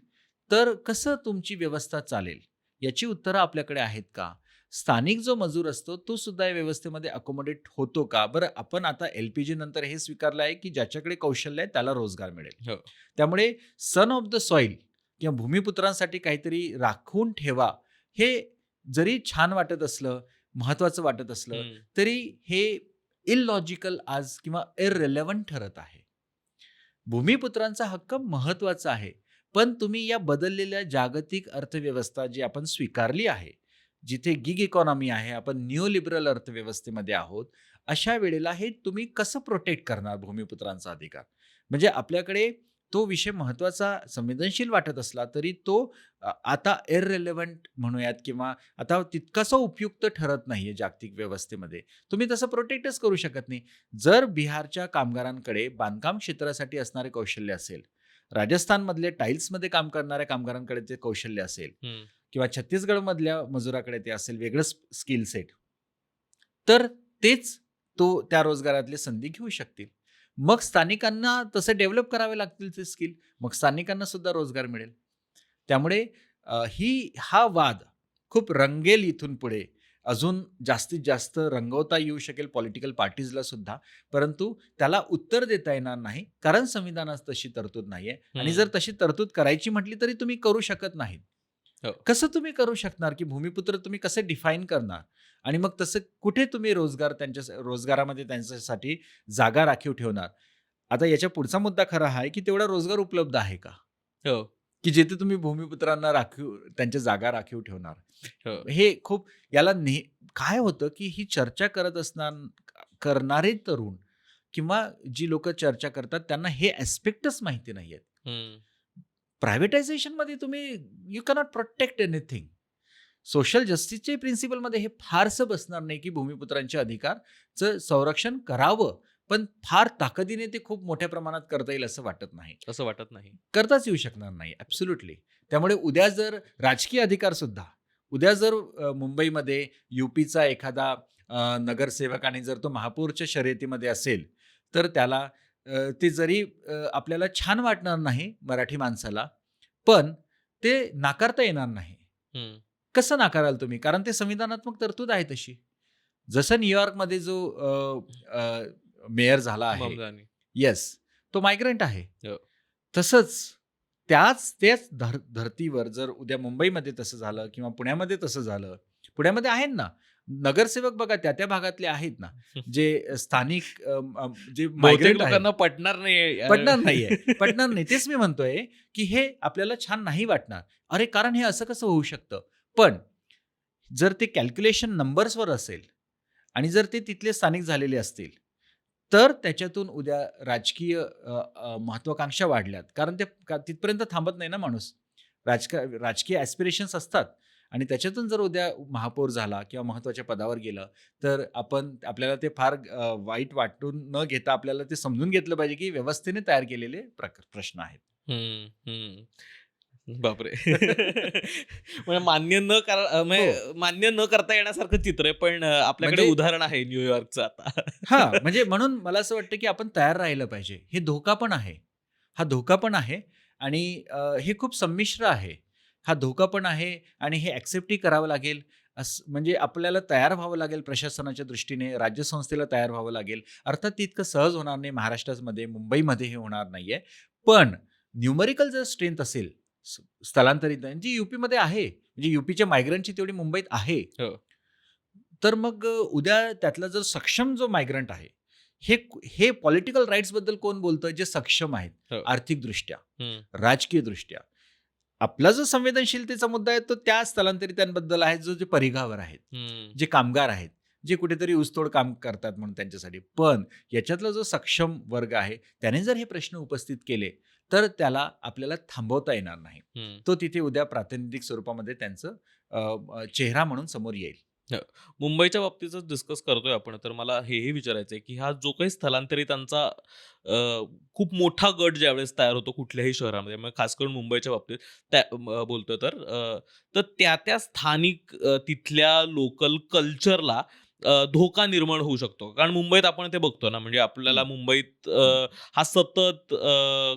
तर कसं तुमची व्यवस्था चालेल? याची उत्तरं आपल्याकडे आहेत का? स्थानिक जो मजूर असतो, तो सुद्धा या व्यवस्थेमध्ये अकोमोडेट होतो का? बरं, आपण आता एल-पी-जी नंतर हे स्वीकारलं आहे, की ज्याच्याकडे कौशल्य आहे त्याला रोजगार मिळेल.
हो.
त्यामुळे सन ऑफ द सॉइल किंवा भूमिपुत्रांसाठी काहीतरी राखून ठेवा, हे जरी छान वाटत असलं, महत्त्वाचं वाटत असलं,
हं.
तरी हे इलॉजिकल आज किंवा इररिलेव्हंट ठरत आहे. भूमिपुत्रांचा हक्क महत्त्वाचा आहे. पण तुम्ही या बदललेल्या जागतिक अर्थव्यवस्था जी आपण स्वीकारली आहे, जिथे गिग इकॉनॉमी आहे, आपण निओलिबरल अर्थव्यवस्थेमध्ये आहोत. अशा वेळेला हे तुम्ही कसं प्रोटेक्ट करणार भूमिपुत्रांचा अधिकार? म्हणजे आपल्याकडे तो विषय महत्त्वाचा, संवेदनशील वाटत असला तरी तो आता इररिलेव्हंट म्हणूयात किंवा आता तितकासा उपयुक्त ठरत नाहीये जागतिक व्यवस्थेमध्ये. तुम्ही तसं प्रोटेक्टच करू शकत नाही. जर बिहारच्या कामगारांकडे बांधकाम क्षेत्रासाठी असणारे कौशल्य असेल, राजस्थानमधले टाइल्समध्ये काम करणाऱ्या कामगारांकडे ते कौशल्य असेल
हं.
किंवा छत्तीसगडमधल्या मजुराकडे ते असेल वेगळं स्किल सेट, तर तेच त्या रोजगारातली संधी घेऊ शकतील. मग स्थानिकांना तसे डेव्हलप करावे लागतील ते स्किल. मग स्थानिकांना सुद्धा रोजगार मिळेल. त्यामुळे हा वाद खूप रंगेल इथून पुढे. अजून जास्तीत जास्त रंगवता येऊ शकेल पॉलिटिकल पार्टीजला सुद्धा. परंतु त्याला उत्तर देता येणार नाही. कारण संविधानात तशी तरतूद नाहीये आणि
हं.
जर तशी तरतूद करायची म्हटली तरी तुम्ही करू शकत नाहीत.
हो.
कसं तुम्ही करू शकणार, की भूमिपुत्र तुम्ही कसे डिफाईन करणार? आणि मग तसं कुठे तुम्ही रोजगारामध्ये त्यांच्यासाठी जागा राखीव ठेवणार? आता याच्या पुढचा मुद्दा खरा हा आहे, की तेवढा रोजगार उपलब्ध आहे का?
हो.
की जिथे तुम्ही भूमिपुत्रांना त्यांच्या जागा राखीव ठेवणार.
हो.
हे खूप याला काय होतं, की ही चर्चा करणारे तरुण किंवा जी लोकं चर्चा करतात त्यांना हे ॲस्पेक्टच माहिती नाहीयेत.
हं.
प्रायव्हेटायझेशनमध्ये तुम्ही you cannot protect anything. Social जस्टिसच्या प्रिन्सिपलमध्ये हे फारसं बसणार नाही, की भूमिपुत्रांच्या अधिकारचं संरक्षण करावं. पण फार ताकदीने ते खूप मोठ्या प्रमाणात करता येईल असं वाटत नाही.
असं वाटत नाही.
करताच येऊ शकणार नाही. ॲब्सोल्युटली. त्यामुळे उद्या जर राजकीय अधिकार सुद्धा, उद्या जर मुंबईमध्ये यूपीचा एखादा नगरसेवक आणि जर तो महापौरच्या शर्यतीमध्ये असेल, तर त्याला ते जरी आपल्याला छान वाटणार नाही मराठी माणसाला, पण ते नाकारता येणार नाही.
हं.
कसं नाकाराल तुम्ही? कारण ते संविधानात्मक तरतूद आहे तशी. जसं न्यूयॉर्कमध्ये जो मेयर झाला आहे,
ममदानी.
येस, तो मायग्रंट आहे.
हो.
तसंच त्याच धर्तीवर जर उद्या मुंबईमध्ये तसं झालं किंवा पुण्यामध्ये तसं झालं, पुण्यामध्ये आहेत ना, नगरसेवक बघा त्या भागातले आहेत ना, जे स्थानिक जे
बहुतेक
मायग्रंट आहेत.
लोकांना पटणार नाहीये.
पटणार नाहीये. पटणार नाही. तेच मी म्हणतोय, की हे आपल्याला छान नाही वाटणार. अरे, कारण हे असं कसं होऊ शकतं? पण जर ते कॅल्क्युलेशन नंबर्सवर असेल आणि जर ते तिथले स्थानिक झालेले असतील, तर त्याच्यातून उद्या राजकीय महत्त्वाकांक्षा वाढल्यात. कारण ते तिथपर्यंत थांबत नाही ना माणूस. राजकीय ॲस्पिरेशन्स असतात आणि त्याच्यातून जर उद्या महापौर झाला किंवा महत्त्वाच्या पदावर गेलं, तर आपल्याला ते फार वाईट वाटून न घेता आपल्याला ते समजून घेतलं पाहिजे, की व्यवस्थेने तयार केलेले प्रश्न आहेत.
हं, हं. बापरे! म्हणजे म्हणजे
हो.
मान्य न करता येण्यासारखं चित्र आहे. पण आपल्याकडे
म्हणजे
उदाहरण आहे न्यूयॉर्कचं आता.
म्हणजे म्हणून मला असं वाटतं, की आपण तयार राहिलं पाहिजे. हे धोका पण आहे. हा धोका पण आहे आणि हे खूप संमिश्र आहे. हा धोका पण आहे आणि हे ॲक्सेप्टही करावं लागेल. म्हणजे आपल्याला तयार व्हावं लागेल प्रशासनाच्या दृष्टीने, राज्यसंस्थेला तयार व्हावं लागेल. अर्थात ते इतकं सहज होणार नाही. महाराष्ट्रामध्ये, मुंबईमध्ये हे होणार नाहीये. पण न्यूमेरिकल जर स्ट्रेंथ असेल, स्थलांतरित जी युपीमध्ये आहे, म्हणजे युपीच्या मायग्रंटची तेवढी मुंबईत आहे.
हो.
तर मग उद्या त्यातला जर सक्षम जो मायग्रंट आहे, हे हे पॉलिटिकल राईट्सबद्दल कोण बोलतं? जे सक्षम आहेत,
हो.
आर्थिकदृष्ट्या,
हं.
राजकीयदृष्ट्या. आपला जो संवेदनशीलतेचा मुद्दा आहे, तो त्या स्थलांतरितांबद्दल आहे, जे परगावावर आहेत,
हं.
जे कामगार आहेत, जे कुठेतरी ऊसतोड काम करतात म्हणून त्यांच्यासाठी. पण याच्यातला जो सक्षम वर्ग आहे, त्याने जर हे प्रश्न उपस्थित केले, तर त्याला आपल्याला थांबवता येणार नाही.
हं.
तो तिथे उद्या प्रातिनिधिक स्वरूपामध्ये त्यांचं चेहरा म्हणून समोर येईल.
हो. मुंबईच्या बाबतीतच डिस्कस करतोय आपण, तर मला हेही विचारायचं आहे, की हा जो काही स्थलांतरितांचा खूप मोठा गट ज्यावेळेस तयार होतो कुठल्याही शहरामध्ये, मग खास करून मुंबईच्या बाबतीत बोलतोय तर त्या स्थानिक तिथल्या लोकल कल्चरला धोका निर्माण होऊ शकतो. कारण मुंबईत आपण ते बघतो ना, म्हणजे आपल्याला
हं,
मुंबईत
हं,
हा सतत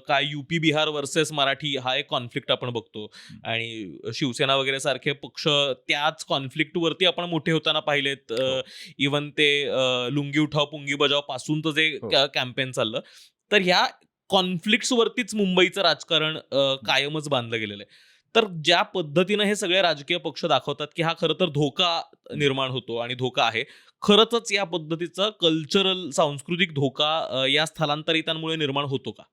काय यूपी, बिहार व्हर्सेस मराठी हा एक कॉन्फ्लिक्ट आपण बघतो.
हं.
आणि शिवसेना वगैरे सारखे पक्ष त्याच कॉन्फ्लिक्टवरती आपण मोठे होताना पाहिलेत.
हो,
इव्हन ते लुंगी उठाव पुंगी बजाव पासूनचं जे
हो.
कॅम्पेन चाललं, तर ह्या कॉन्फ्लिक्ट्सवरतीच मुंबईचं राजकारण
हं.
कायमच बांधलं गेलेलं आहे. तर ज्या पद्धतीनं हे सगळे राजकीय पक्ष दाखवतात, की हा खरं तर धोका
हं.
निर्माण होतो आणि धोका आहे. खरंच या पद्धतीचा कल्चरल सांस्कृतिक धोका या स्थलांतरितांमुळे निर्माण होतो का?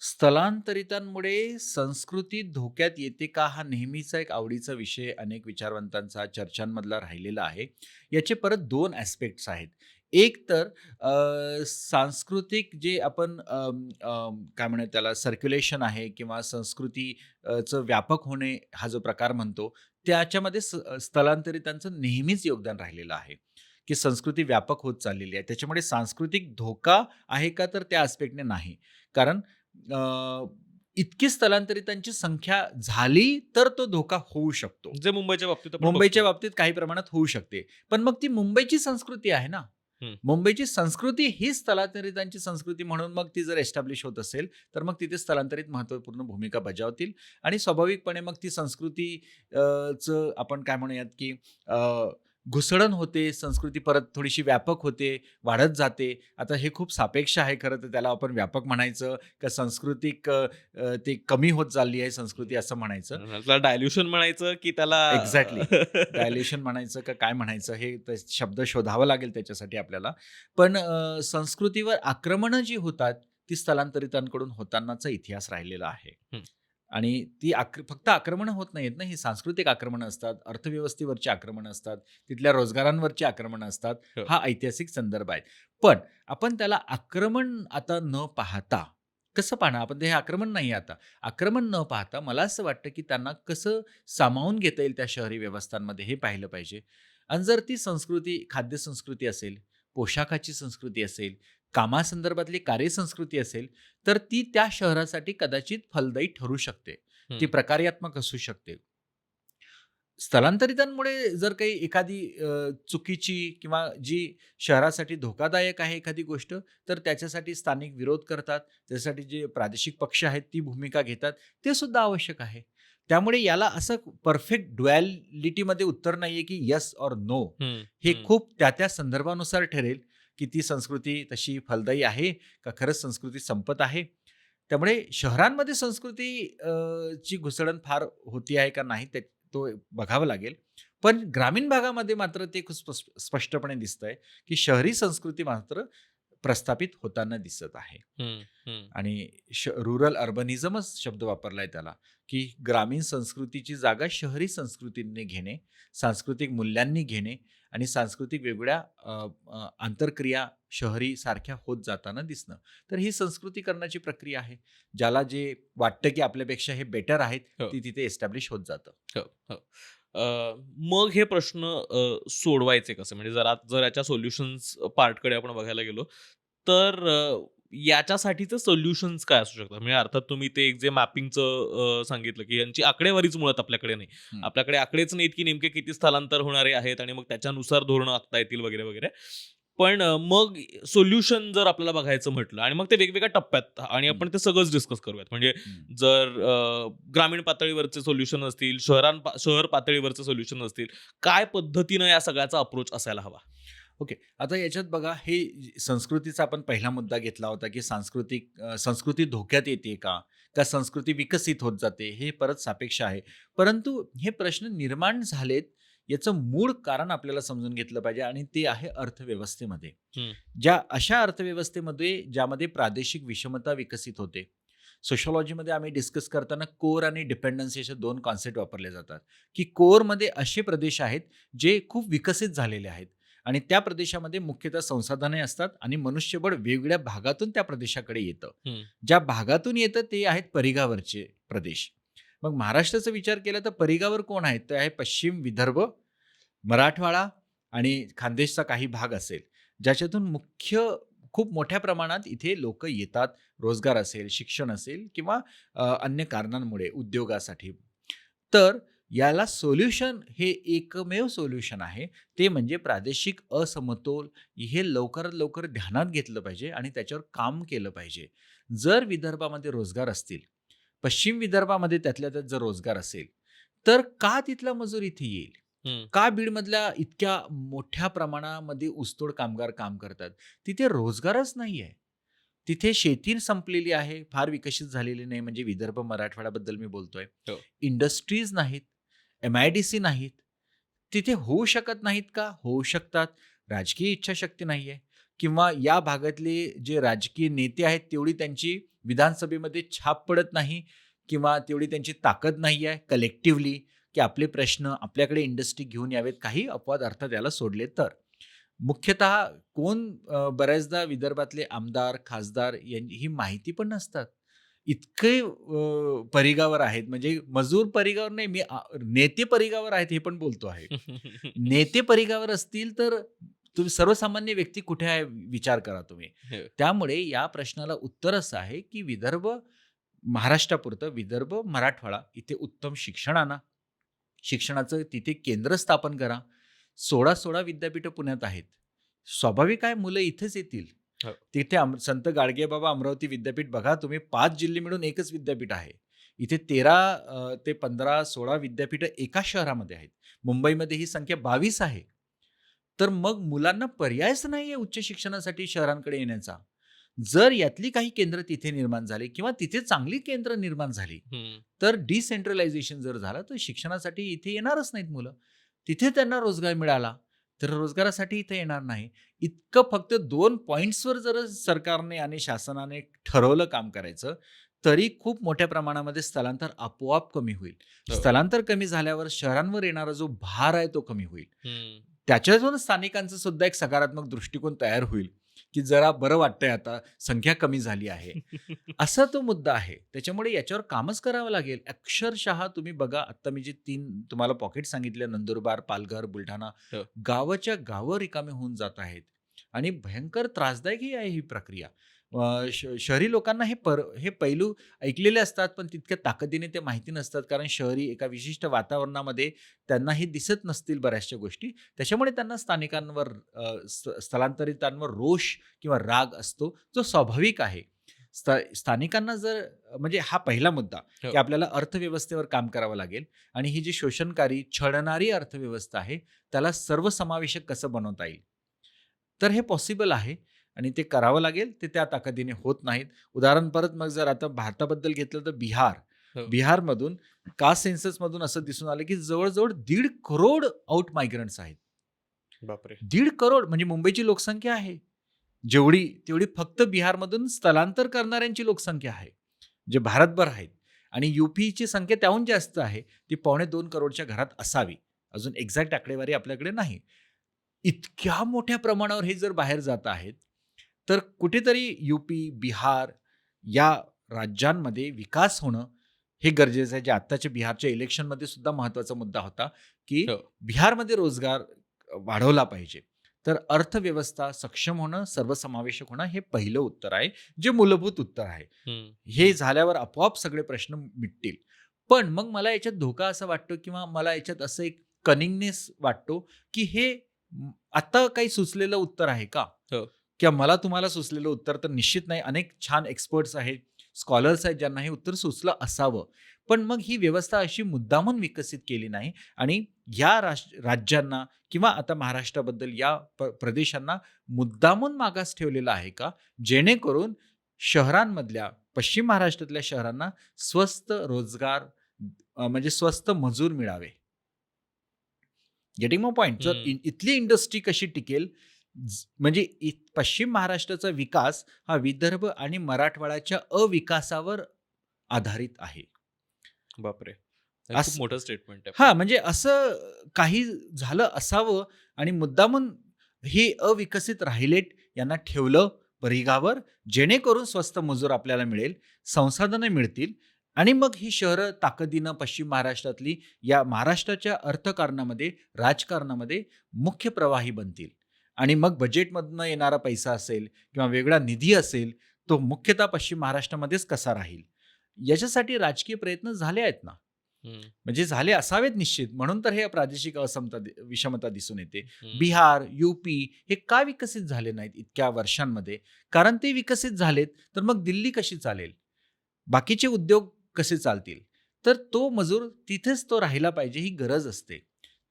स्थलांतरितांमुळे संस्कृती धोक्यात येते का? हा नेहमीचा एक आवडीचा विषय अनेक विचारवंतांचा चर्चांमधला राहिलेला आहे. याचे परत 2 ॲस्पेक्ट्स आहेत. एक तर सांस्कृतिक जे आपण काय म्हणूयात त्याला सर्क्युलेशन आहे किंवा संस्कृती चं व्यापक होणे हा जो प्रकार म्हणतो, त्याच्यामध्ये स्थलांतरितांचं नेहमीच योगदान राहिलेलं आहे, की संस्कृती व्यापक होत चाललेली आहे. त्याच्यामुळे सांस्कृतिक धोका आहे का? तर त्या ॲस्पेक्टने नाही. कारण अ, इतकी स्थलांतरितांची संख्या झाली तर तो धोका होऊ शकतो.
जे मुंबईच्या बाबतीत आपण
मुंबईच्या
बघतोय.
बाबतीत काही प्रमाणात होऊ शकते. पण मग ती मुंबईची संस्कृती आहे ना.
हं.
मुंबईची संस्कृती ही स्थलांतरितांची संस्कृती म्हणून मग ती जर एस्टॅब्लिश होत असेल, तर मग तिथे स्थलांतरित महत्त्वपूर्ण भूमिका बजावतील आणि स्वाभाविकपणे मग ती संस्कृती चं आपण काय म्हणूयात, की घुसडण होते, संस्कृती परत थोडीशी व्यापक होते, वाढत जाते. आता हे खूप सापेक्ष आहे खरं तर त्याला आपण व्यापक म्हणायचं का सांस्कृतिक ते कमी होत चालली आहे संस्कृती असं म्हणायचं.
त्याला डायल्युशन म्हणायचं, की त्याला
एक्झॅक्टली. डायल्यूशन म्हणायचं का काय म्हणायचं हे शब्द शोधावा लागेल त्याच्यासाठी आपल्याला. पण संस्कृतीवर आक्रमणं जी होतात, ती स्थलांतरितांकडून होतानाचा इतिहास राहिलेला आहे.
हं.
आणि ती फक्त आक्रमणं होत नाहीत ना, ही सांस्कृतिक आक्रमणं असतात, अर्थव्यवस्थेवरची आक्रमणं असतात, तिथल्या रोजगारांवरची आक्रमणं असतात.
हो.
हा ऐतिहासिक संदर्भ आहे. पण आपण त्याला आक्रमण आता न पाहता कसं पाहणार? आपण ते हे आक्रमण नाही आता. आक्रमण न पाहता मला असं वाटतं, की त्यांना कसं सामावून घेता येईल त्या शहरी व्यवस्थांमध्ये हे पाहिलं पाहिजे. आणि जर ती संस्कृती खाद्यसंस्कृती असेल, पोशाखाची संस्कृती असेल, कामासंदर्भातली कार्यसंस्कृती असेल, तर ती त्या शहरासाठी कदाचित फलदायी ठरू शकते. ती
हं.
प्रकार्यात्मक असू शकते. स्थलांतरितांमुळे जर काही एखादी चुकीची किंवा जी शहरासाठी धोकादायक आहे एखादी गोष्ट, तर त्याच्यासाठी स्थानिक विरोध करतात. त्यासाठी जे प्रादेशिक पक्ष आहेत ती भूमिका घेतात. ते सुद्धा आवश्यक आहे. त्यामुळे याला असं परफेक्ट ड्युॲलिटीमध्ये उत्तर नाहीये, की येस और नो.
हं.
हे
हं.
खूप त्या संदर्भानुसार ठरेल, की ती संस्कृती तशी फलदायी आहे का खरंच संस्कृती संपत आहे. त्यामुळे शहरांमध्ये संस्कृती ची घुसडण फार होती आहे का नाही तो बघावं लागेल. पण ग्रामीण भागामध्ये मात्र ते खूप स्पष्टपणे दिसतंय, की शहरी संस्कृती मात्र प्रस्थापित होताना दिसत आहे.
हं. हं.
आणि रुरल अर्बनिझमच शब्द वापरलाय त्याला, की ग्रामीण संस्कृतीची जागा शहरी संस्कृतीने घेणे, सांस्कृतिक मूल्यांनी घेणे आणि सांस्कृतिक वेगवेगळ्या आंतरक्रिया शहरी सारख्या होत जाताना दिसणं. तर ही संस्कृतीकरणाची प्रक्रिया आहे. ज्याला जे वाटतं, की आपल्यापेक्षा हे बेटर आहेत,
हो.
ती तिथे एस्टॅब्लिश होत जातं.
हो, हो. मग हे प्रश्न सोडवायचे कसे? म्हणजे जर याच्या सोल्युशन्स पार्टकडे आपण बघायला गेलो, तर याच्यासाठीचे सोल्युशन्स काय असू शकतात? म्हणजे अर्थात तुम्ही ते एक जे मॅपिंगचं सांगितलं, की यांची आकडेवारीच मुळात आपल्याकडे नाही.
हं.
आपल्याकडे आकडेच नाहीत, की नेमके किती स्थलांतर होणारे आहेत आणि मग त्याच्यानुसार धोरणं आखता येतील वगैरे, वगैरे. पण मग सोल्युशन जर आपल्याला बघायचं म्हटलं आणि मग ते वेगवेगळ्या टप्प्यात आणि
हं,
आपण ते सगळंच डिस्कस करूयात. म्हणजे
हं.
जर ग्रामीण पातळीवरचे सोल्युशन असतील, शहर पातळीवरचे सोल्युशन असतील, काय पद्धतीनं या सगळ्याचा अप्रोच असायला हवा?
ओके. आता याच्यात बघा संस्कृतीचा आपण पहिला मुद्दा घेतला होता, की संस्कृती धोक्यात येते का? का संस्कृती विकसित होत जाते, हे परत सापेक्ष आहे. परंतु हे प्रश्न निर्माण झालेत याचं मूळ कारण आपल्याला समजून घेतलं पाहिजे आणि ते आहे अर्थव्यवस्थेमध्ये.
हं.
ज्या अशा अर्थव्यवस्थेमध्ये ज्यामध्ये प्रादेशिक विषमता विकसित होते. सोशिओलॉजीमध्ये आम्ही डिस्कस करताना कोर आणि डिपेंडन्सी असे 2 कॉन्सेप्ट वापरले जातात, की कोरमध्ये असे प्रदेश आहेत जे खूप विकसित झालेले आहेत आणि त्या प्रदेशामध्ये मुख्यतः संसाधने असतात आणि मनुष्यबळ वेगवेगळ्या भागातून त्या प्रदेशाकडे येतं.
हं.
ज्या भागातून येतं ते आहेत परिघावरचे प्रदेश. मग महाराष्ट्राचा विचार केला तर परिघावर कोण आहेत? तर आहे पश्चिम विदर्भ, मराठवाडा आणि खानदेशचा काही भाग असेल, ज्याच्यातून खूप मोठ्या प्रमाणात इथे लोकं येतात. रोजगार असेल, शिक्षण असेल किंवा अन्य कारणांमुळे उद्योगासाठी. तर याला सोल्युशन हे एकमेव सोल्युशन आहे. ते म्हणजे प्रादेशिक असमतोल हे लवकरात लवकर ध्यानात घेतलं पाहिजे आणि त्याच्यावर काम केलं पाहिजे. जर विदर्भामध्ये रोजगार असतील, पश्चिम विदर्भामध्ये त्यातल्या त्यात जर रोजगार असेल, तर का तिथला मजूर इथे येईल?
हं.
का बीडमधल्या इतक्या मोठ्या प्रमाणामध्ये ऊसतोड कामगार काम करतात? तिथे रोजगारच नाहीये. तिथे शेती संपलेली आहे, फार विकसित झालेली नाही म्हणजे विदर्भ, मराठवाड्याबद्दल मी बोलतोय.
हो.
इंडस्ट्रीज नाहीत, एम-आय-डी-सी नाहीत. तिथे होऊ शकत नाहीत का? होऊ शकतात. राजकीय इच्छाशक्ती नाहीये किंवा या भागातले जे राजकीय नेते आहेत तेवढी त्यांची विधानसभेमध्ये छाप पडत नाही किंवा तेवढी त्यांची ताकद नाही आहे कलेक्टिव्हली, की आपले प्रश्न आपल्याकडे इंडस्ट्री घेऊन यावेत. काही अपवाद अर्थात याला सोडले तर. मुख्यतः बऱ्याचदा विदर्भातले आमदार, खासदार ही माहिती पण नसतात. इतके परिघावर आहेत म्हणजे मजूर परिघावर नाही, नेते परिघावर आहेत हे पण बोलतो आहे. नेते परिघावर असतील तर तुम्ही सर्वसामान्य व्यक्ती कुठे आहे विचार करा तुम्ही.
हो.
त्यामुळे या प्रश्नाला उत्तर असं आहे, की महाराष्ट्रापुरतं विदर्भ, मराठवाडा इथे उत्तम शिक्षण आणा. शिक्षणाचं तिथे केंद्र स्थापन करा. 16 विद्यापीठं पुण्यात आहेत. स्वाभाविक आहे मुलं इथेच येतील.
हो.
तिथे संत गाडगेबाबा अमरावती विद्यापीठ बघा तुम्ही 5 जिल्हे मिळून एकच विद्यापीठ आहे. इथे 13 ते 15-16 विद्यापीठं एका शहरामध्ये आहेत. मुंबईमध्ये ही संख्या 22 आहे. तर मग मुलांना पर्यायच नाहीये उच्च शिक्षणासाठी शहरांकडे येण्याचा. जर यातली काही केंद्र तिथे निर्माण झाली किंवा तिथे चांगली केंद्र निर्माण झाली,
हं.
तर डिसेंट्रलायझेशन जर झालं तर शिक्षणासाठी इथे येणारच नाहीत मुलं. तिथे त्यांना रोजगार मिळाला, तर रोजगारासाठी इथे येणार नाही. इतकं फक्त 2 पॉइंट्सवर जर सरकारने आणि शासनाने ठरवलं काम करायचं, तरी खूप मोठ्या प्रमाणामध्ये स्थलांतर आपोआप कमी होईल.
हो.
स्थलांतर कमी झाल्यावर शहरांवर येणारा जो भार आहे तो कमी होईल.
हं.
त्याच्यातून स्थानिकांचा सुद्धा एक सकारात्मक दृष्टिकोन तयार होईल, की जरा बरं वाटतंय आता संख्या कमी झाली आहे. असा तो मुद्दा आहे. त्याच्यामुळे याच्यावर कामच करावं लागेल. अक्षरशः तुम्ही बघा आता मी जे 3 तुम्हाला पॉकेट सांगितले नंदुरबार, पालघर, बुलढाणा,
हो.
गावाच्या गावं रिकामे होऊन जात आहेत आणि भयंकर त्रासदायकही आहे ही प्रक्रिया. शहरी लोकांना हे पैलू ऐकलेले असतात, पण तितक्या ताकदीने ते माहिती नसतात. कारण शहरी एका विशिष्ट वातावरणामध्ये त्यांना हे दिसत नसतील बऱ्याचशा गोष्टी. त्याच्यामुळे त्यांना स्थानिकांवर स्थलांतरितांवर रोष किंवा राग असतो, जो स्वाभाविक आहे. स्थानिकांना जर म्हणजे हा पहिला मुद्दा,
हो.
की आपल्याला अर्थव्यवस्थेवर काम करावं लागेल आणि ही जी शोषणकारी, छळणारी अर्थव्यवस्था आहे, त्याला सर्वसमावेशक कसं बनवता येईल. तर हे पॉसिबल आहे आणि ते करावं लागेल. ते त्या ताकदीने होत नाहीत. उदाहरण परत मग जर आता भारताबद्दल घेतलं तर
हो.
बिहारमधून कास्ट सेन्ससमधून असं दिसून आलं, की जवळ-जवळ 1.5 करोड आउट मायग्रंट्स आहेत.
बापरे!
1.5 करोड म्हणजे मुंबईची लोकसंख्या आहे. तेवढी फक्त बिहारमधून स्थलांतर करणाऱ्यांची लोकसंख्या आहे, जे भारतभर आहेत आणि यूपीची संख्या त्याहून जास्त आहे. ती 2.25 करोडच्या घरात असावी. अजून एक्झॅक्ट आकडेवारी आपल्याकडे नाही. इतक्या मोठ्या प्रमाणावर हे जर बाहेर जात आहेत, तर कुठेतरी यूपी, बिहार या राज्यांमध्ये विकास होणं हे गरजेचं आहे. जे आत्ताच्या बिहारच्या इलेक्शनमध्ये सुद्धा महत्त्वाचा मुद्दा होता, की
हो.
बिहारमध्ये रोजगार वाढवला पाहिजे. तर अर्थव्यवस्था सक्षम होणं, सर्वसमावेशक होणं हे पहिलं उत्तर आहे, जे मूलभूत उत्तर आहे.
हं.
हे झाल्यावर आपोआप सगळे प्रश्न मिटतील. पण मग मला याच्यात धोका असा वाटतो किंवा मला याच्यात असं एक कनिंगनेस वाटतो, की हे आता काही सुचलेलं उत्तर आहे का?
हो.
किंवा मला तुम्हाला सुचलेलं उत्तर तर निश्चित नाही. अनेक छान एक्सपर्ट्स आहेत, स्कॉलर्स आहेत ज्यांना हे उत्तर सुचलं असावं. पण मग ही व्यवस्था अशी मुद्दामून विकसित केली नाही आणि या राज्यांना किंवा आता महाराष्ट्राबद्दल या प्रदेशांना मुद्दामून मागास ठेवलेला आहे का? जेणेकरून शहरांमधल्या पश्चिम महाराष्ट्रातल्या शहरांना स्वस्त रोजगार म्हणजे स्वस्त मजूर मिळावे. गेटिंग माय पॉइंट. जर
हं.
इथली इंडस्ट्री कशी टिकेल, म्हणजे पश्चिम महाराष्ट्राचा विकास हा विदर्भ आणि मराठवाड्याच्या अविकासावर आधारित आहे.
बापरे! हे खूप
अस
मोठं स्टेटमेंट आहे पण.
हां, म्हणजे असं काही झालं असावं आणि मुद्दामून हे अविकसित राहिलेत यांना ठेवलं परिघावर, जेणेकरून स्वस्त मजूर आपल्याला मिळेल, संसाधनं मिळतील आणि मग ही शहरं ताकदीनं पश्चिम महाराष्ट्रातली या महाराष्ट्राच्या अर्थकारणामध्ये, राजकारणामध्ये मुख्य प्रवाही बनतील. आणि मग बजेटमधनं येणारा पैसा असेल किंवा वेगळा निधी असेल, तो मुख्यतः पश्चिम महाराष्ट्रामध्येच कसा राहील, याच्यासाठी राजकीय प्रयत्न झाले आहेत ना.
हं,
म्हणजे झाले असावेत निश्चित. म्हणून तर हे प्रादेशिक विषमता दिसून येते.
हं.
बिहार, यूपी हे का विकसित झाले नाहीत इतक्या वर्षांमध्ये? कारण ते विकसित झालेत, तर मग दिल्ली कशी चालेल? बाकीचे उद्योग कसे चालतील? तर तो मजूर तिथेच तो राहिला पाहिजे, ही गरज असते.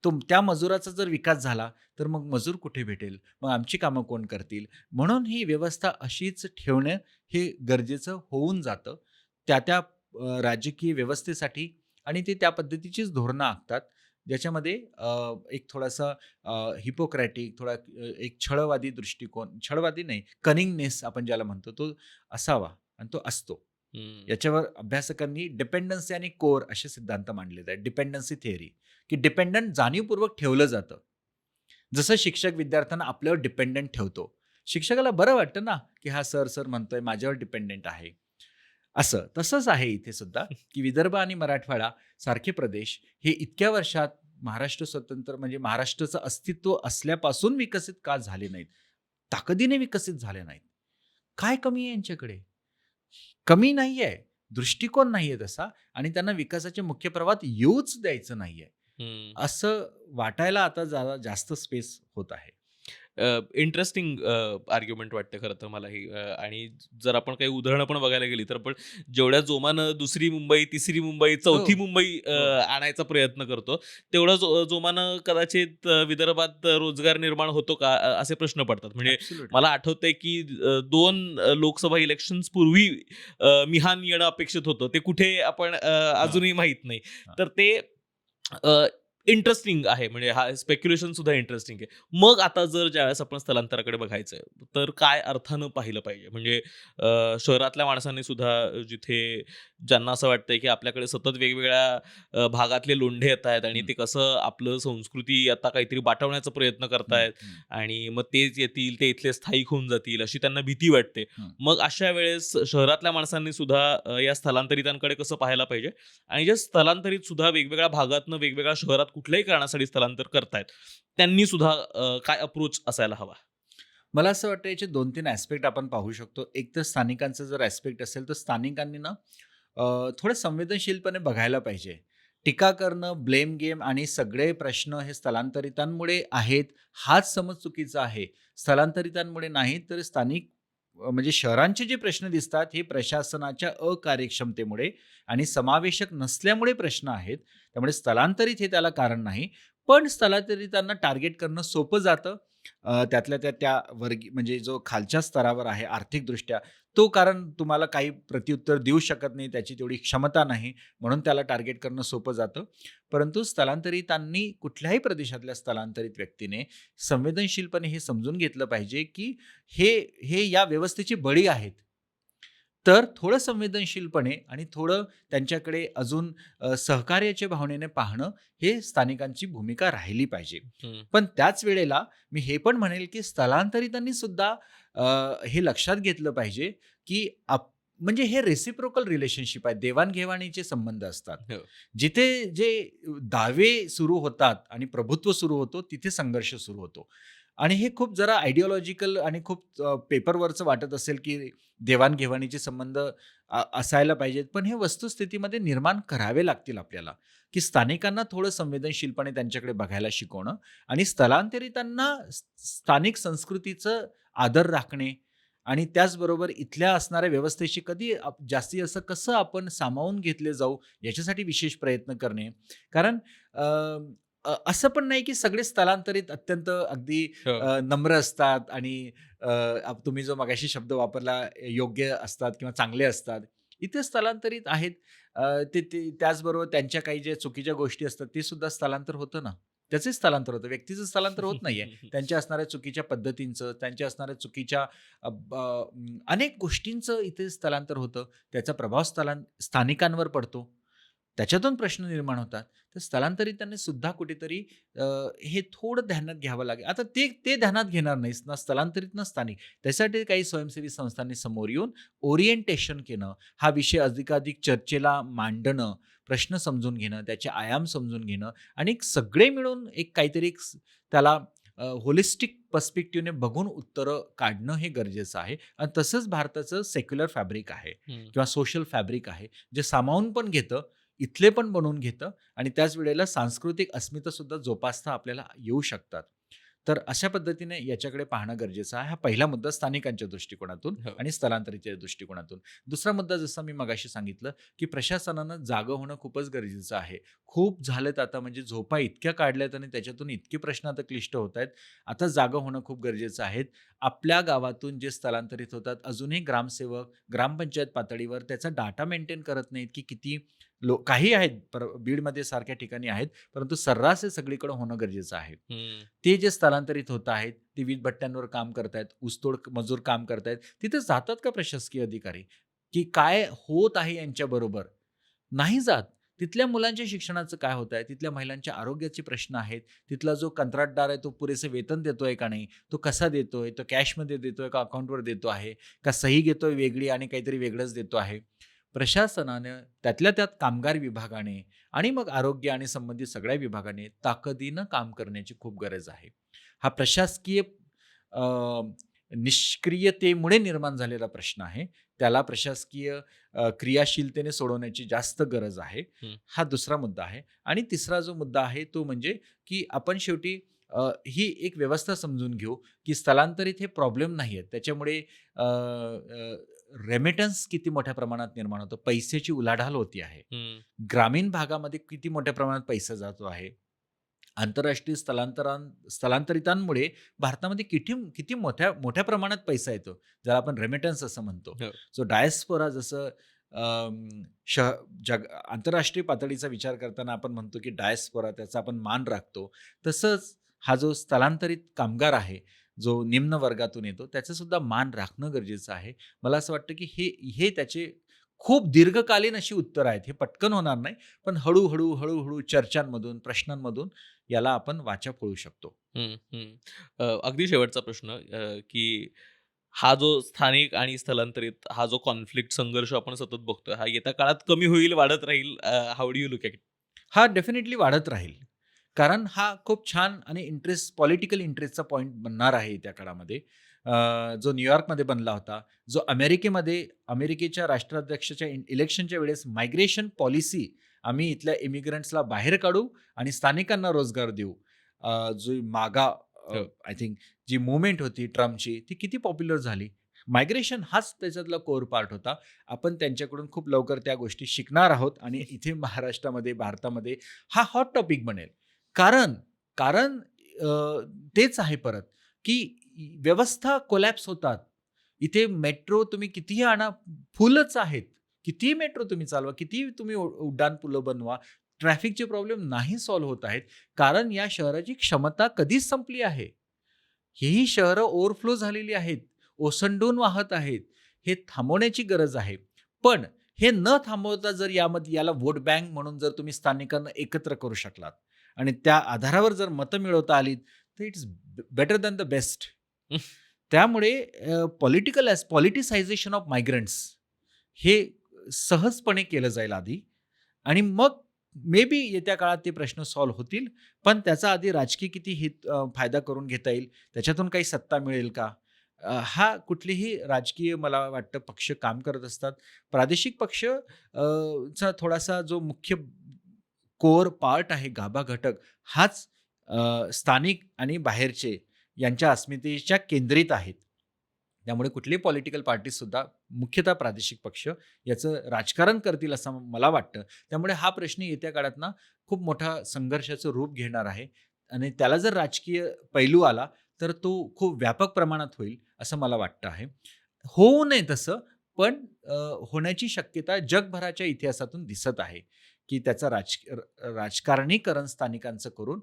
त्या मजुराचा जर विकास झाला, तर मग मजूर कुठे भेटेल? मग आमची कामं कोण करतील? म्हणून ही व्यवस्था अशीच ठेवणं हे गरजेचं होऊन जातं. त्या राजकीय व्यवस्थेसाठी आणि ते त्या पद्धतीचीच धोरणं आखतात. ज्याच्यामध्ये एक थोडासा हिपोक्रॅटिक, थोडा एक छळवादी दृष्टिकोन, छळवादी नाही, कनिंगनेस आपण ज्याला म्हणतो, तो असावा आणि तो असतो.
हं.
याच्यावर अभ्यासकांनी डिपेंडन्सी आणि कोर असे सिद्धांत मांडलेले आहेत. डिपेंडन्सी थिअरी, की डिपेंडंट जाणीवपूर्वक ठेवलं जातं. जसं शिक्षक विद्यार्थ्यांना आपल्यावर डिपेंडंट ठेवतो. शिक्षकाला बरं वाटतं ना, की हा सर म्हणतोय माझ्यावर डिपेंडंट आहे. असं तसंच आहे इथे सुद्धा, की विदर्भ आणि मराठवाडा सारखे प्रदेश हे इतक्या वर्षात महाराष्ट्र स्वतंत्र म्हणजे महाराष्ट्राचं अस्तित्व असल्यापासून विकसित का झाले नाहीत? ताकदीने विकसित झाले नाहीत. काय कमी आहे यांच्याकडे? कमी नाहीये. दृष्टिकोन नाहीये तसा आणि त्यांना विकासाच्या मुख्य प्रवाहात येऊच द्यायचं नाहीये.
हं.
असं वाटायला आता जरा जास्त स्पेस होत आहे.
इंटरेस्टिंग आर्ग्युमेंट वाटते खरं तर मला ही. आणि जर आपण काही उदाहरणं पण बघायला गेली तर आपण जेवढ्या जोमानं दुसरी मुंबई, तिसरी मुंबई,
हो,
चौथी मुंबई
हो.
आणायचा प्रयत्न करतो, तेवढं जोमानं कदाचित विदर्भात रोजगार निर्माण होतो का, असे प्रश्न पडतात. म्हणजे
ॲब्सोल्युटली.
मला आठवतंय की 2 लोकसभा इलेक्शन्स पूर्वी मिहान येणं अपेक्षित होतं. ते कुठे आपण
हां,
अजूनही माहीत नाही.
हां.
तर ते इंटरेस्टिंग आहे. म्हणजे हा स्पेक्युलेशन सुद्धा इंटरेस्टिंग आहे. मग आता जर ज्यावेळेस आपण स्थलांतराकडे बघायचंय, तर काय अर्थानं पाहिलं पाहिजे? म्हणजे शहरातल्या माणसांनी सुद्धा जिथे ज्यांना असं वाटतंय, की आपल्याकडे सतत वेगवेगळ्या भागातले लोंढे येतायत आणि
हं,
ते कसं आपलं संस्कृती आता काहीतरी बाटवण्याचा प्रयत्न
हं,
करतायत
हं,
आणि मग तेच येतील, ते इथले स्थायिक होऊन जातील, अशी त्यांना भीती वाटते.
हं.
मग अशा वेळेस शहरातल्या माणसांनी सुद्धा या स्थलांतरितांकडे कसं पाहायला पाहिजे? आणि जे स्थलांतरित सुद्धा वेगवेगळ्या भागातनं वेगवेगळ्या शहरात कुठल्याही कारणासाठी स्थलांतर करतायत, त्यांनी सुद्धा काय अप्रोच असायला हवा?
मला असं वाटतं याचे 2-3 ॲस्पेक्ट आपण पाहू शकतो. एक तर स्थानिकांचा जर ॲस्पेक्ट असेल, तर स्थानिकांनी ना थोडं संवेदनशीलपणे बघायला पाहिजे. टीका करणं, ब्लेम गेम आणि सगळे प्रश्न हे स्थलांतरितांमुळे आहेत, हाच समज चुकीचा आहे. स्थलांतरितांमुळे नाहीत, तर स्थानिक म्हणजे शहरांचे जे प्रश्न दिसतात, हे प्रशासनाच्या अकार्यक्षमतेमुळे आणि समावेशक नसल्यामुळे प्रश्न आहेत. त्यामुळे स्थलांतरित हे त्याला कारण नाही. पण स्थलांतरितांना टार्गेट करणं सोपं जातं. त्यातल्या त्या म्हणजे जो खालच्या स्तरावर आहे आर्थिकदृष्ट्या, तो कारण तुम्हाला काही प्रत्युत्तर देऊ शकत नाही, त्याची तेवढी क्षमता नाही, म्हणून त्याला टार्गेट करणं सोपं जातं. परंतु स्थलांतरितांनी कुठल्याही प्रदेशातल्या स्थलांतरित व्यक्तीने संवेदनशीलपणे हे समजून घेतलं पाहिजे, की हे हे या व्यवस्थेची बळी आहेत. तर थोडं संवेदनशीलपणे आणि थोडं त्यांच्याकडे अजून सहकार्याच्या भावनेने पाहणं, हे स्थानिकांची भूमिका राहिली पाहिजे.
हं,
पण त्याच वेळेला मी हे पण म्हणेल, की स्थलांतरितांनी सुद्धा हे लक्षात घेतलं पाहिजे, की म्हणजे हे रेसिप्रोकल रिलेशनशिप आहे. देवाण संबंध असतात.
हो.
जिथे जे दावे सुरू होतात आणि प्रभुत्व सुरू होतो, तिथे संघर्ष सुरू होतो. आणि हे खूप जरा आयडिओलॉजिकल आणि खूप पेपरवरचं वाटत असेल, की देवाण संबंध असायला पाहिजेत. पण हे वस्तुस्थितीमध्ये निर्माण करावे लागतील आपल्याला, की स्थानिकांना थोडं संवेदनशीलपणे त्यांच्याकडे बघायला शिकवणं आणि स्थलांतरितांना स्थानिक संस्कृतीचं आदर राखणे आणि त्याचबरोबर इथल्या असणाऱ्या व्यवस्थेशी कधी जास्तीत जास्त कसं आपण सामावून घेतले जाऊ याच्यासाठी विशेष प्रयत्न करणे. कारण असं पण नाही की सगळे स्थलांतरित अत्यंत अगदी
हो.
नम्र असतात आणि तुम्ही जो मगाशी शब्द वापरला योग्य असतात किंवा चांगले असतात. इथे स्थलांतरित आहेत. ते ते त्याचबरोबर त्यांच्या काही ज्या चुकीच्या गोष्टी असतात ते सुद्धा स्थलांतर होतं ना. त्याचे स्थलांतर होतं. व्यक्तीचं स्थलांतर होत नाहीये. त्यांच्या असणाऱ्या चुकीच्या पद्धतींचं, त्यांच्या असणाऱ्या चुकीच्या अनेक गोष्टींचं इथे स्थलांतर होतं. त्याचा प्रभाव स्थानिकांवर पडतो. त्याच्यातून प्रश्न निर्माण होतात. तर स्थलांतरितांनी सुद्धा कुठेतरी हे थोडं ध्यानात घ्यावं लागेल. आता ते ते ध्यानात घेणार नाहीत ना स्थलांतरित ना स्थानिक. त्यासाठी काही स्वयंसेवी संस्थांनी समोर येऊन ओरिएंटेशन केलं, हा विषय अधिकाधिक चर्चेला मांडणं, प्रश्न समजून घेणं, त्याचे आयाम समजून घेणं आणि सगळे मिळून एक काहीतरी त्याला होलिस्टिक पर्स्पेक्टिव्हने बघून उत्तरं काढणं हे गरजेचं आहे. आणि तसंच भारताचं सेक्युलर फॅब्रिक आहे
हं.
किंवा सोशल फॅब्रिक आहे, जे सामावून पण घेतं, इथले पण बनवून घेतं आणि त्याच वेळेला सांस्कृतिक अस्मितासुद्धा जोपासता आपल्याला येऊ शकतात. तर अशा पद्धतीने याच्याकडे पाहणं गरजेचं आहे. हा पहिला मुद्दा स्थानिकांच्या दृष्टिकोनातून
हो.
आणि स्थलांतरिताच्या दृष्टिकोनातून. दुसरा मुद्दा जसं मी मगाशी सांगितलं, की प्रशासनानं जागं होणं खूपच गरजेचं आहे. खूप झालेत आता म्हणजे झोपा इतक्या काढल्यात आणि त्याच्यातून इतके प्रश्न आता क्लिष्ट होत आहेत. आता जागं होणं खूप गरजेचं आहे. आपल्या गावातून जे स्थलांतरित होतात अजूनही ग्रामसेवक, ग्रामपंचायत पातळीवर त्याचा डाटा मेंटेन करत नाहीत, की किती काही आहेत बीडमध्ये सारख्या ठिकाणी आहेत, परंतु सर्रास हे सगळीकडे होणं गरजेचं आहे.
हं.
ते जे स्थलांतरित होत आहेत, ते वीज भट्ट्यांवर काम करतायत, ऊसतोड मजूर काम करतायत. तिथे जातात का प्रशासकीय अधिकारी? की काय होत आहे यांच्याबरोबर? नाही जात. तिथल्या मुलांच्या शिक्षणाचं काय होत आहे? तिथल्या महिलांच्या आरोग्याचे प्रश्न आहेत. तिथला जो कंत्राटदार आहे, तो पुरेसे वेतन देतोय का नाही? तो कसा देतोय? तो कॅशमध्ये देतोय का अकाउंटवर देतो आहे? का सही घेतोय वेगळी आणि काहीतरी वेगळंच देतो आहे? प्रशासनानं त्यातल्या त्यात कामगार विभागाने आणि मग आरोग्य आणि संबंधित सगळ्या विभागाने ताकदीनं काम करण्याची खूप गरज आहे. हा प्रशासकीय अ, निष्क्रियतेमुळे निर्माण झालेला प्रश्न आहे. त्याला प्रशासकीय क्रियाशीलतेने सोडवण्याची जास्त गरज आहे.
हं.
हा दुसरा मुद्दा आहे. आणि तिसरा जो मुद्दा आहे तो म्हणजे की आपण शेवटी ही एक व्यवस्था समजून घेऊ की स्थलांतरित हे प्रॉब्लेम नाही आहेत. त्याच्यामुळे रेमिटन्स किती मोठ्या प्रमाणात निर्माण होतं. पैशाची उलाढाल होती आहे.
हं.
ग्रामीण भागामध्ये किती मोठ्या प्रमाणात पैसा जातो आहे. आंतरराष्ट्रीय स्थलांतरितांमुळे भारतामध्ये किती किती मोठ्या मोठ्या प्रमाणात पैसा येतो. ज्याला आपण रेमिटन्स असं म्हणतो.
हो.
सो डायस्पोरा जसं अं, शह आंतरराष्ट्रीय पातळीचा विचार करताना आपण म्हणतो की डायस्पोरा त्याचा आपण मान राखतो. तसंच हा जो स्थलांतरित कामगार आहे, जो निम्न वर्गातून येतो, त्याचा सुद्धा मान राखणं गरजेचं आहे. मला असं वाटतं की हे हे त्याचे खूप दीर्घकालीन अशी उत्तरं आहेत. हे पटकन होणार नाही. पण हळू-हळू, हळूहळू चर्चांमधून, प्रश्नांमधून याला आपण वाचा फोडू शकतो.
हं, हं. अगदी शेवटचा प्रश्न की हा जो स्थानिक आणि स्थलांतरित हा जो कॉन्फ्लिक्ट संघर्ष आपण सतत बघतोय, हा येत्या काळात कमी होईल, वाढत राहील? How do you look at it?
हा डेफिनेटली वाढत राहील. कारण हा खूप छान आणि पॉलिटिकल इंटरेस्टचा पॉइंट बनणार आहे त्या काळामध्ये. जो न्यूयॉर्कमध्ये बनला होता, जो अमेरिकेच्या राष्ट्राध्यक्षाच्या इलेक्शनच्या वेळेस मायग्रेशन पॉलिसी आम्ही इथल्या इमिग्रंट्सला बाहेर काढू आणि स्थानिकांना रोजगार देऊ. जो मागा
हो.
आय थिंक जी मूव्हमेंट होती ट्रम्पची, ती किती पॉप्युलर झाली. मायग्रेशन हाच त्याच्यातला कोर पार्ट होता. आपण त्यांच्याकडून खूप लवकर त्या गोष्टी शिकणार आहोत आणि इथे महाराष्ट्रामध्ये, भारतामध्ये हा हॉट टॉपिक बनेल. कारण कारण तेच आहे परत, की व्यवस्था कोलॅप्स होतात. इथे मेट्रो तुम्ही कितीही आणा, फुलच आहेत. कितीही मेट्रो तुम्ही चालवा, कितीही तुम्ही उड्डाणपुलं बनवा, ट्रॅफिकचे प्रॉब्लेम नाही सॉल्व्ह होत आहेत. कारण या शहराची क्षमता कधीच संपली आहे. ही शहरं ओव्हरफ्लो झालेली आहेत. ओसंडून वाहत आहेत. हे थांबवण्याची गरज आहे. पण हे न थांबवता जर याला व्होट बँक म्हणून जर तुम्ही स्थानिकांना एकत्र करू शकलात आणि त्या आधारावर जर मतं मिळवता आलीत, तर it's better than the best. त्यामुळे पॉलिटिसायझेशन ऑफ मायग्रंट्स हे सहजपणे केलं जाईल आधी आणि मग मे बी येत्या काळात ते प्रश्न सॉल्व्ह होतील. पण त्याचा आधी राजकीय किती फायदा करून घेता येईल, त्याच्यातून काही सत्ता मिळेल का? हा कुठलीही राजकीय मला वाटतं पक्ष काम करत असतात. प्रादेशिक पक्ष चा थोडासा जो मुख्य कोर पार्ट आहे, गाभा घटक हाच स्थानिक आणि बाहेरचे यांच्या अस्मितेच्या केंद्रित आहेत. त्यामुळे कुठलीही पॉलिटिकल पार्टीसुद्धा मुख्यतः प्रादेशिक पक्ष याचं राजकारण करतील असं मला वाटतं. त्यामुळे हा प्रश्न येत्या काळात ना खूप मोठा संघर्षाचं रूप घेणार आहे आणि त्याला जर राजकीय पैलू आला तर तो खूप व्यापक प्रमाणात होईल असं मला वाटतं आहे. होऊ नये तसं, पण होण्याची शक्यता जगभराच्या इतिहासातून दिसत आहे, की त्याचं राजकारणीकरण स्थानिकांचं करून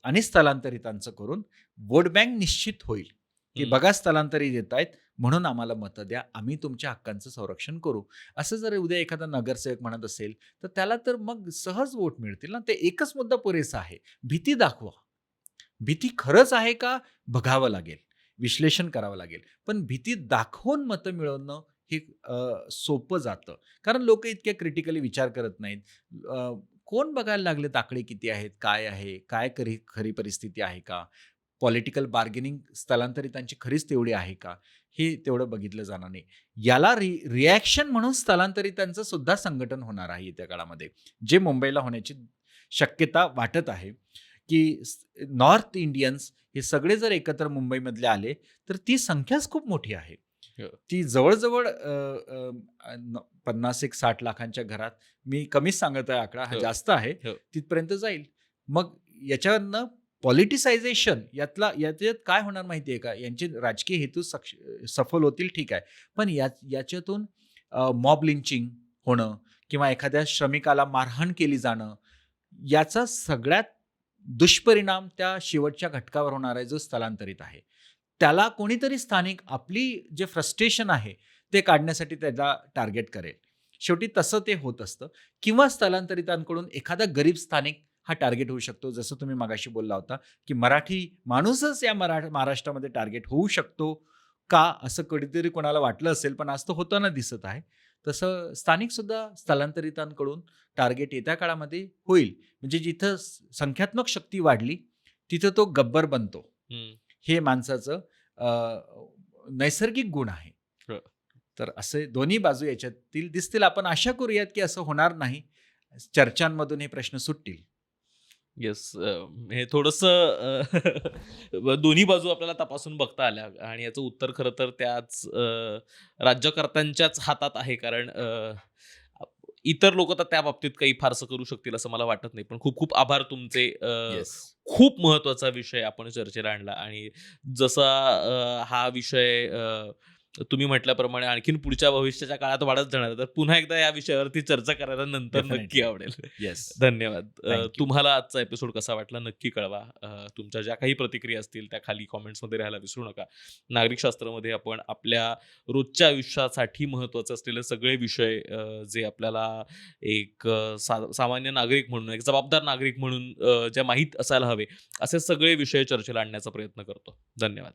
आणि स्थलांतरितांचं करून वोट बँक निश्चित होईल, की
हं.
बघा स्थलांतरित येतायत म्हणून आम्हाला मतं द्या, आम्ही तुमच्या हक्कांचं संरक्षण करू. असं जर उद्या एखादा नगरसेवक म्हणत असेल, तर त्याला तर मग सहज वोट मिळतील ना. ते एकच मुद्दा पुरेसा आहे. भीती दाखवा. भीती खरंच आहे का बघावं लागेल, विश्लेषण करावं लागेल. पण भीती दाखवून मतं मिळवणं हे सोपं जातं. कारण लोकं इतके क्रिटिकली विचार करत नाहीत. अ, कोण बघायला लागलेत आकडे किती आहेत, काय आहे, काय खरी परिस्थिती आहे का? पॉलिटिकल बार्गेनिंग स्थलांतरितांची खरीच तेवढी आहे का? हे तेवढं बघितलं जाणार नाही. याला रिएक्शन म्हणून स्थलांतरितांचं सुद्धा संघटन होणार आहे येत्या काळामध्ये. जे मुंबईला होण्याची शक्यता वाटत आहे, की नॉर्थ इंडियन्स हे सगळे जर एकत्र मुंबईमधले आले, तर ती संख्याच खूप मोठी आहे.
हो.
ती जवळ-जवळ 50-60 लाखांच्या घरात, मी कमीच सांगत आहे आकडा, हा
हो,
जास्त आहे,
हो.
तिथपर्यंत जाईल. मग याच्यावरनं पॉलिटिसायझेशन याच्यात काय होणार माहिती आहे का? यांचे राजकीय हेतू सफल होतील ठीक आहे. पण याच्यातून मॉब लिंचिंग होणं किंवा एखाद्या श्रमिकाला मारहाण केली जाणं, याचा सगळ्यात दुष्परिणाम त्या शेवटच्या घटकावर होणार आहे, जो स्थलांतरित आहे. त्याला कोणीतरी स्थानिक आपली जे फ्रस्ट्रेशन आहे, ते काढण्यासाठी त्याला टार्गेट करेल. शेवटी तसं ते होत असतं किंवा स्थलांतरितांकडून एखादा गरीब स्थानिक हा टार्गेट होऊ शकतो. जसं तुम्ही मगाशी बोलला होता, की मराठी माणूसच या महाराष्ट्रामध्ये टार्गेट होऊ शकतो का? असं कधीतरी कोणाला वाटलं असेल, पण आज तो होताना दिसत आहे. तसं स्थानिकसुद्धा स्थलांतरितांकडून टार्गेट येत्या काळामध्ये होईल. म्हणजे जिथं संख्यात्मक शक्ती वाढली, तिथं तो गब्बर बनतो.
हं.
हे माणसाचं नैसर्गिक गुण आहे.
हो.
तर असे दोन्ही बाजू याच्यातील दिसतील. आपण आशा करूयात, की असं होणार नाही. चर्चांमधून हे प्रश्न सुटतील.
येस. हे थोडंसं दोन्ही बाजू आपल्याला तपासून बघता आल्या आणि याचं उत्तर खरं तर त्याच राज्यकर्त्यांच्याच हातात आहे. कारण इतर लोकं तर त्या बाबतीत काही फारसं करू शकतील असं मला वाटत नाही. पण खूप खूप आभार तुमचे.
येस.
खूप महत्त्वाचा विषय आपण चर्चेला आणला आणि जसा हा विषय तुम्ही म्हटल्याप्रमाणे आणखीन पुढच्या भविष्याच्या काळात वाढत जाणार आहे. तर पुन्हा एकदा या विषयावरती चर्चा करायला नंतर नक्की
डेफिनेटली.
आवडेल.
येस.
धन्यवाद.
Thank you.
तुम्हाला आजचा एपिसोड कसा वाटला नक्की कळवा. तुमच्या ज्या काही प्रतिक्रिया असतील त्या खाली कमेंट्समध्ये राहायला विसरू नका. नागरिकशास्त्रामध्ये आपण आपल्या रोजच्या आयुष्यासाठी महत्त्वाचे असलेले सगळे विषय जे आपल्याला एक सामान्य नागरिक म्हणून, एक जबाबदार नागरिक म्हणून ज्या माहीत असायला हवे, असे सगळे विषय चर्चेला आणण्याचा प्रयत्न करतो. धन्यवाद.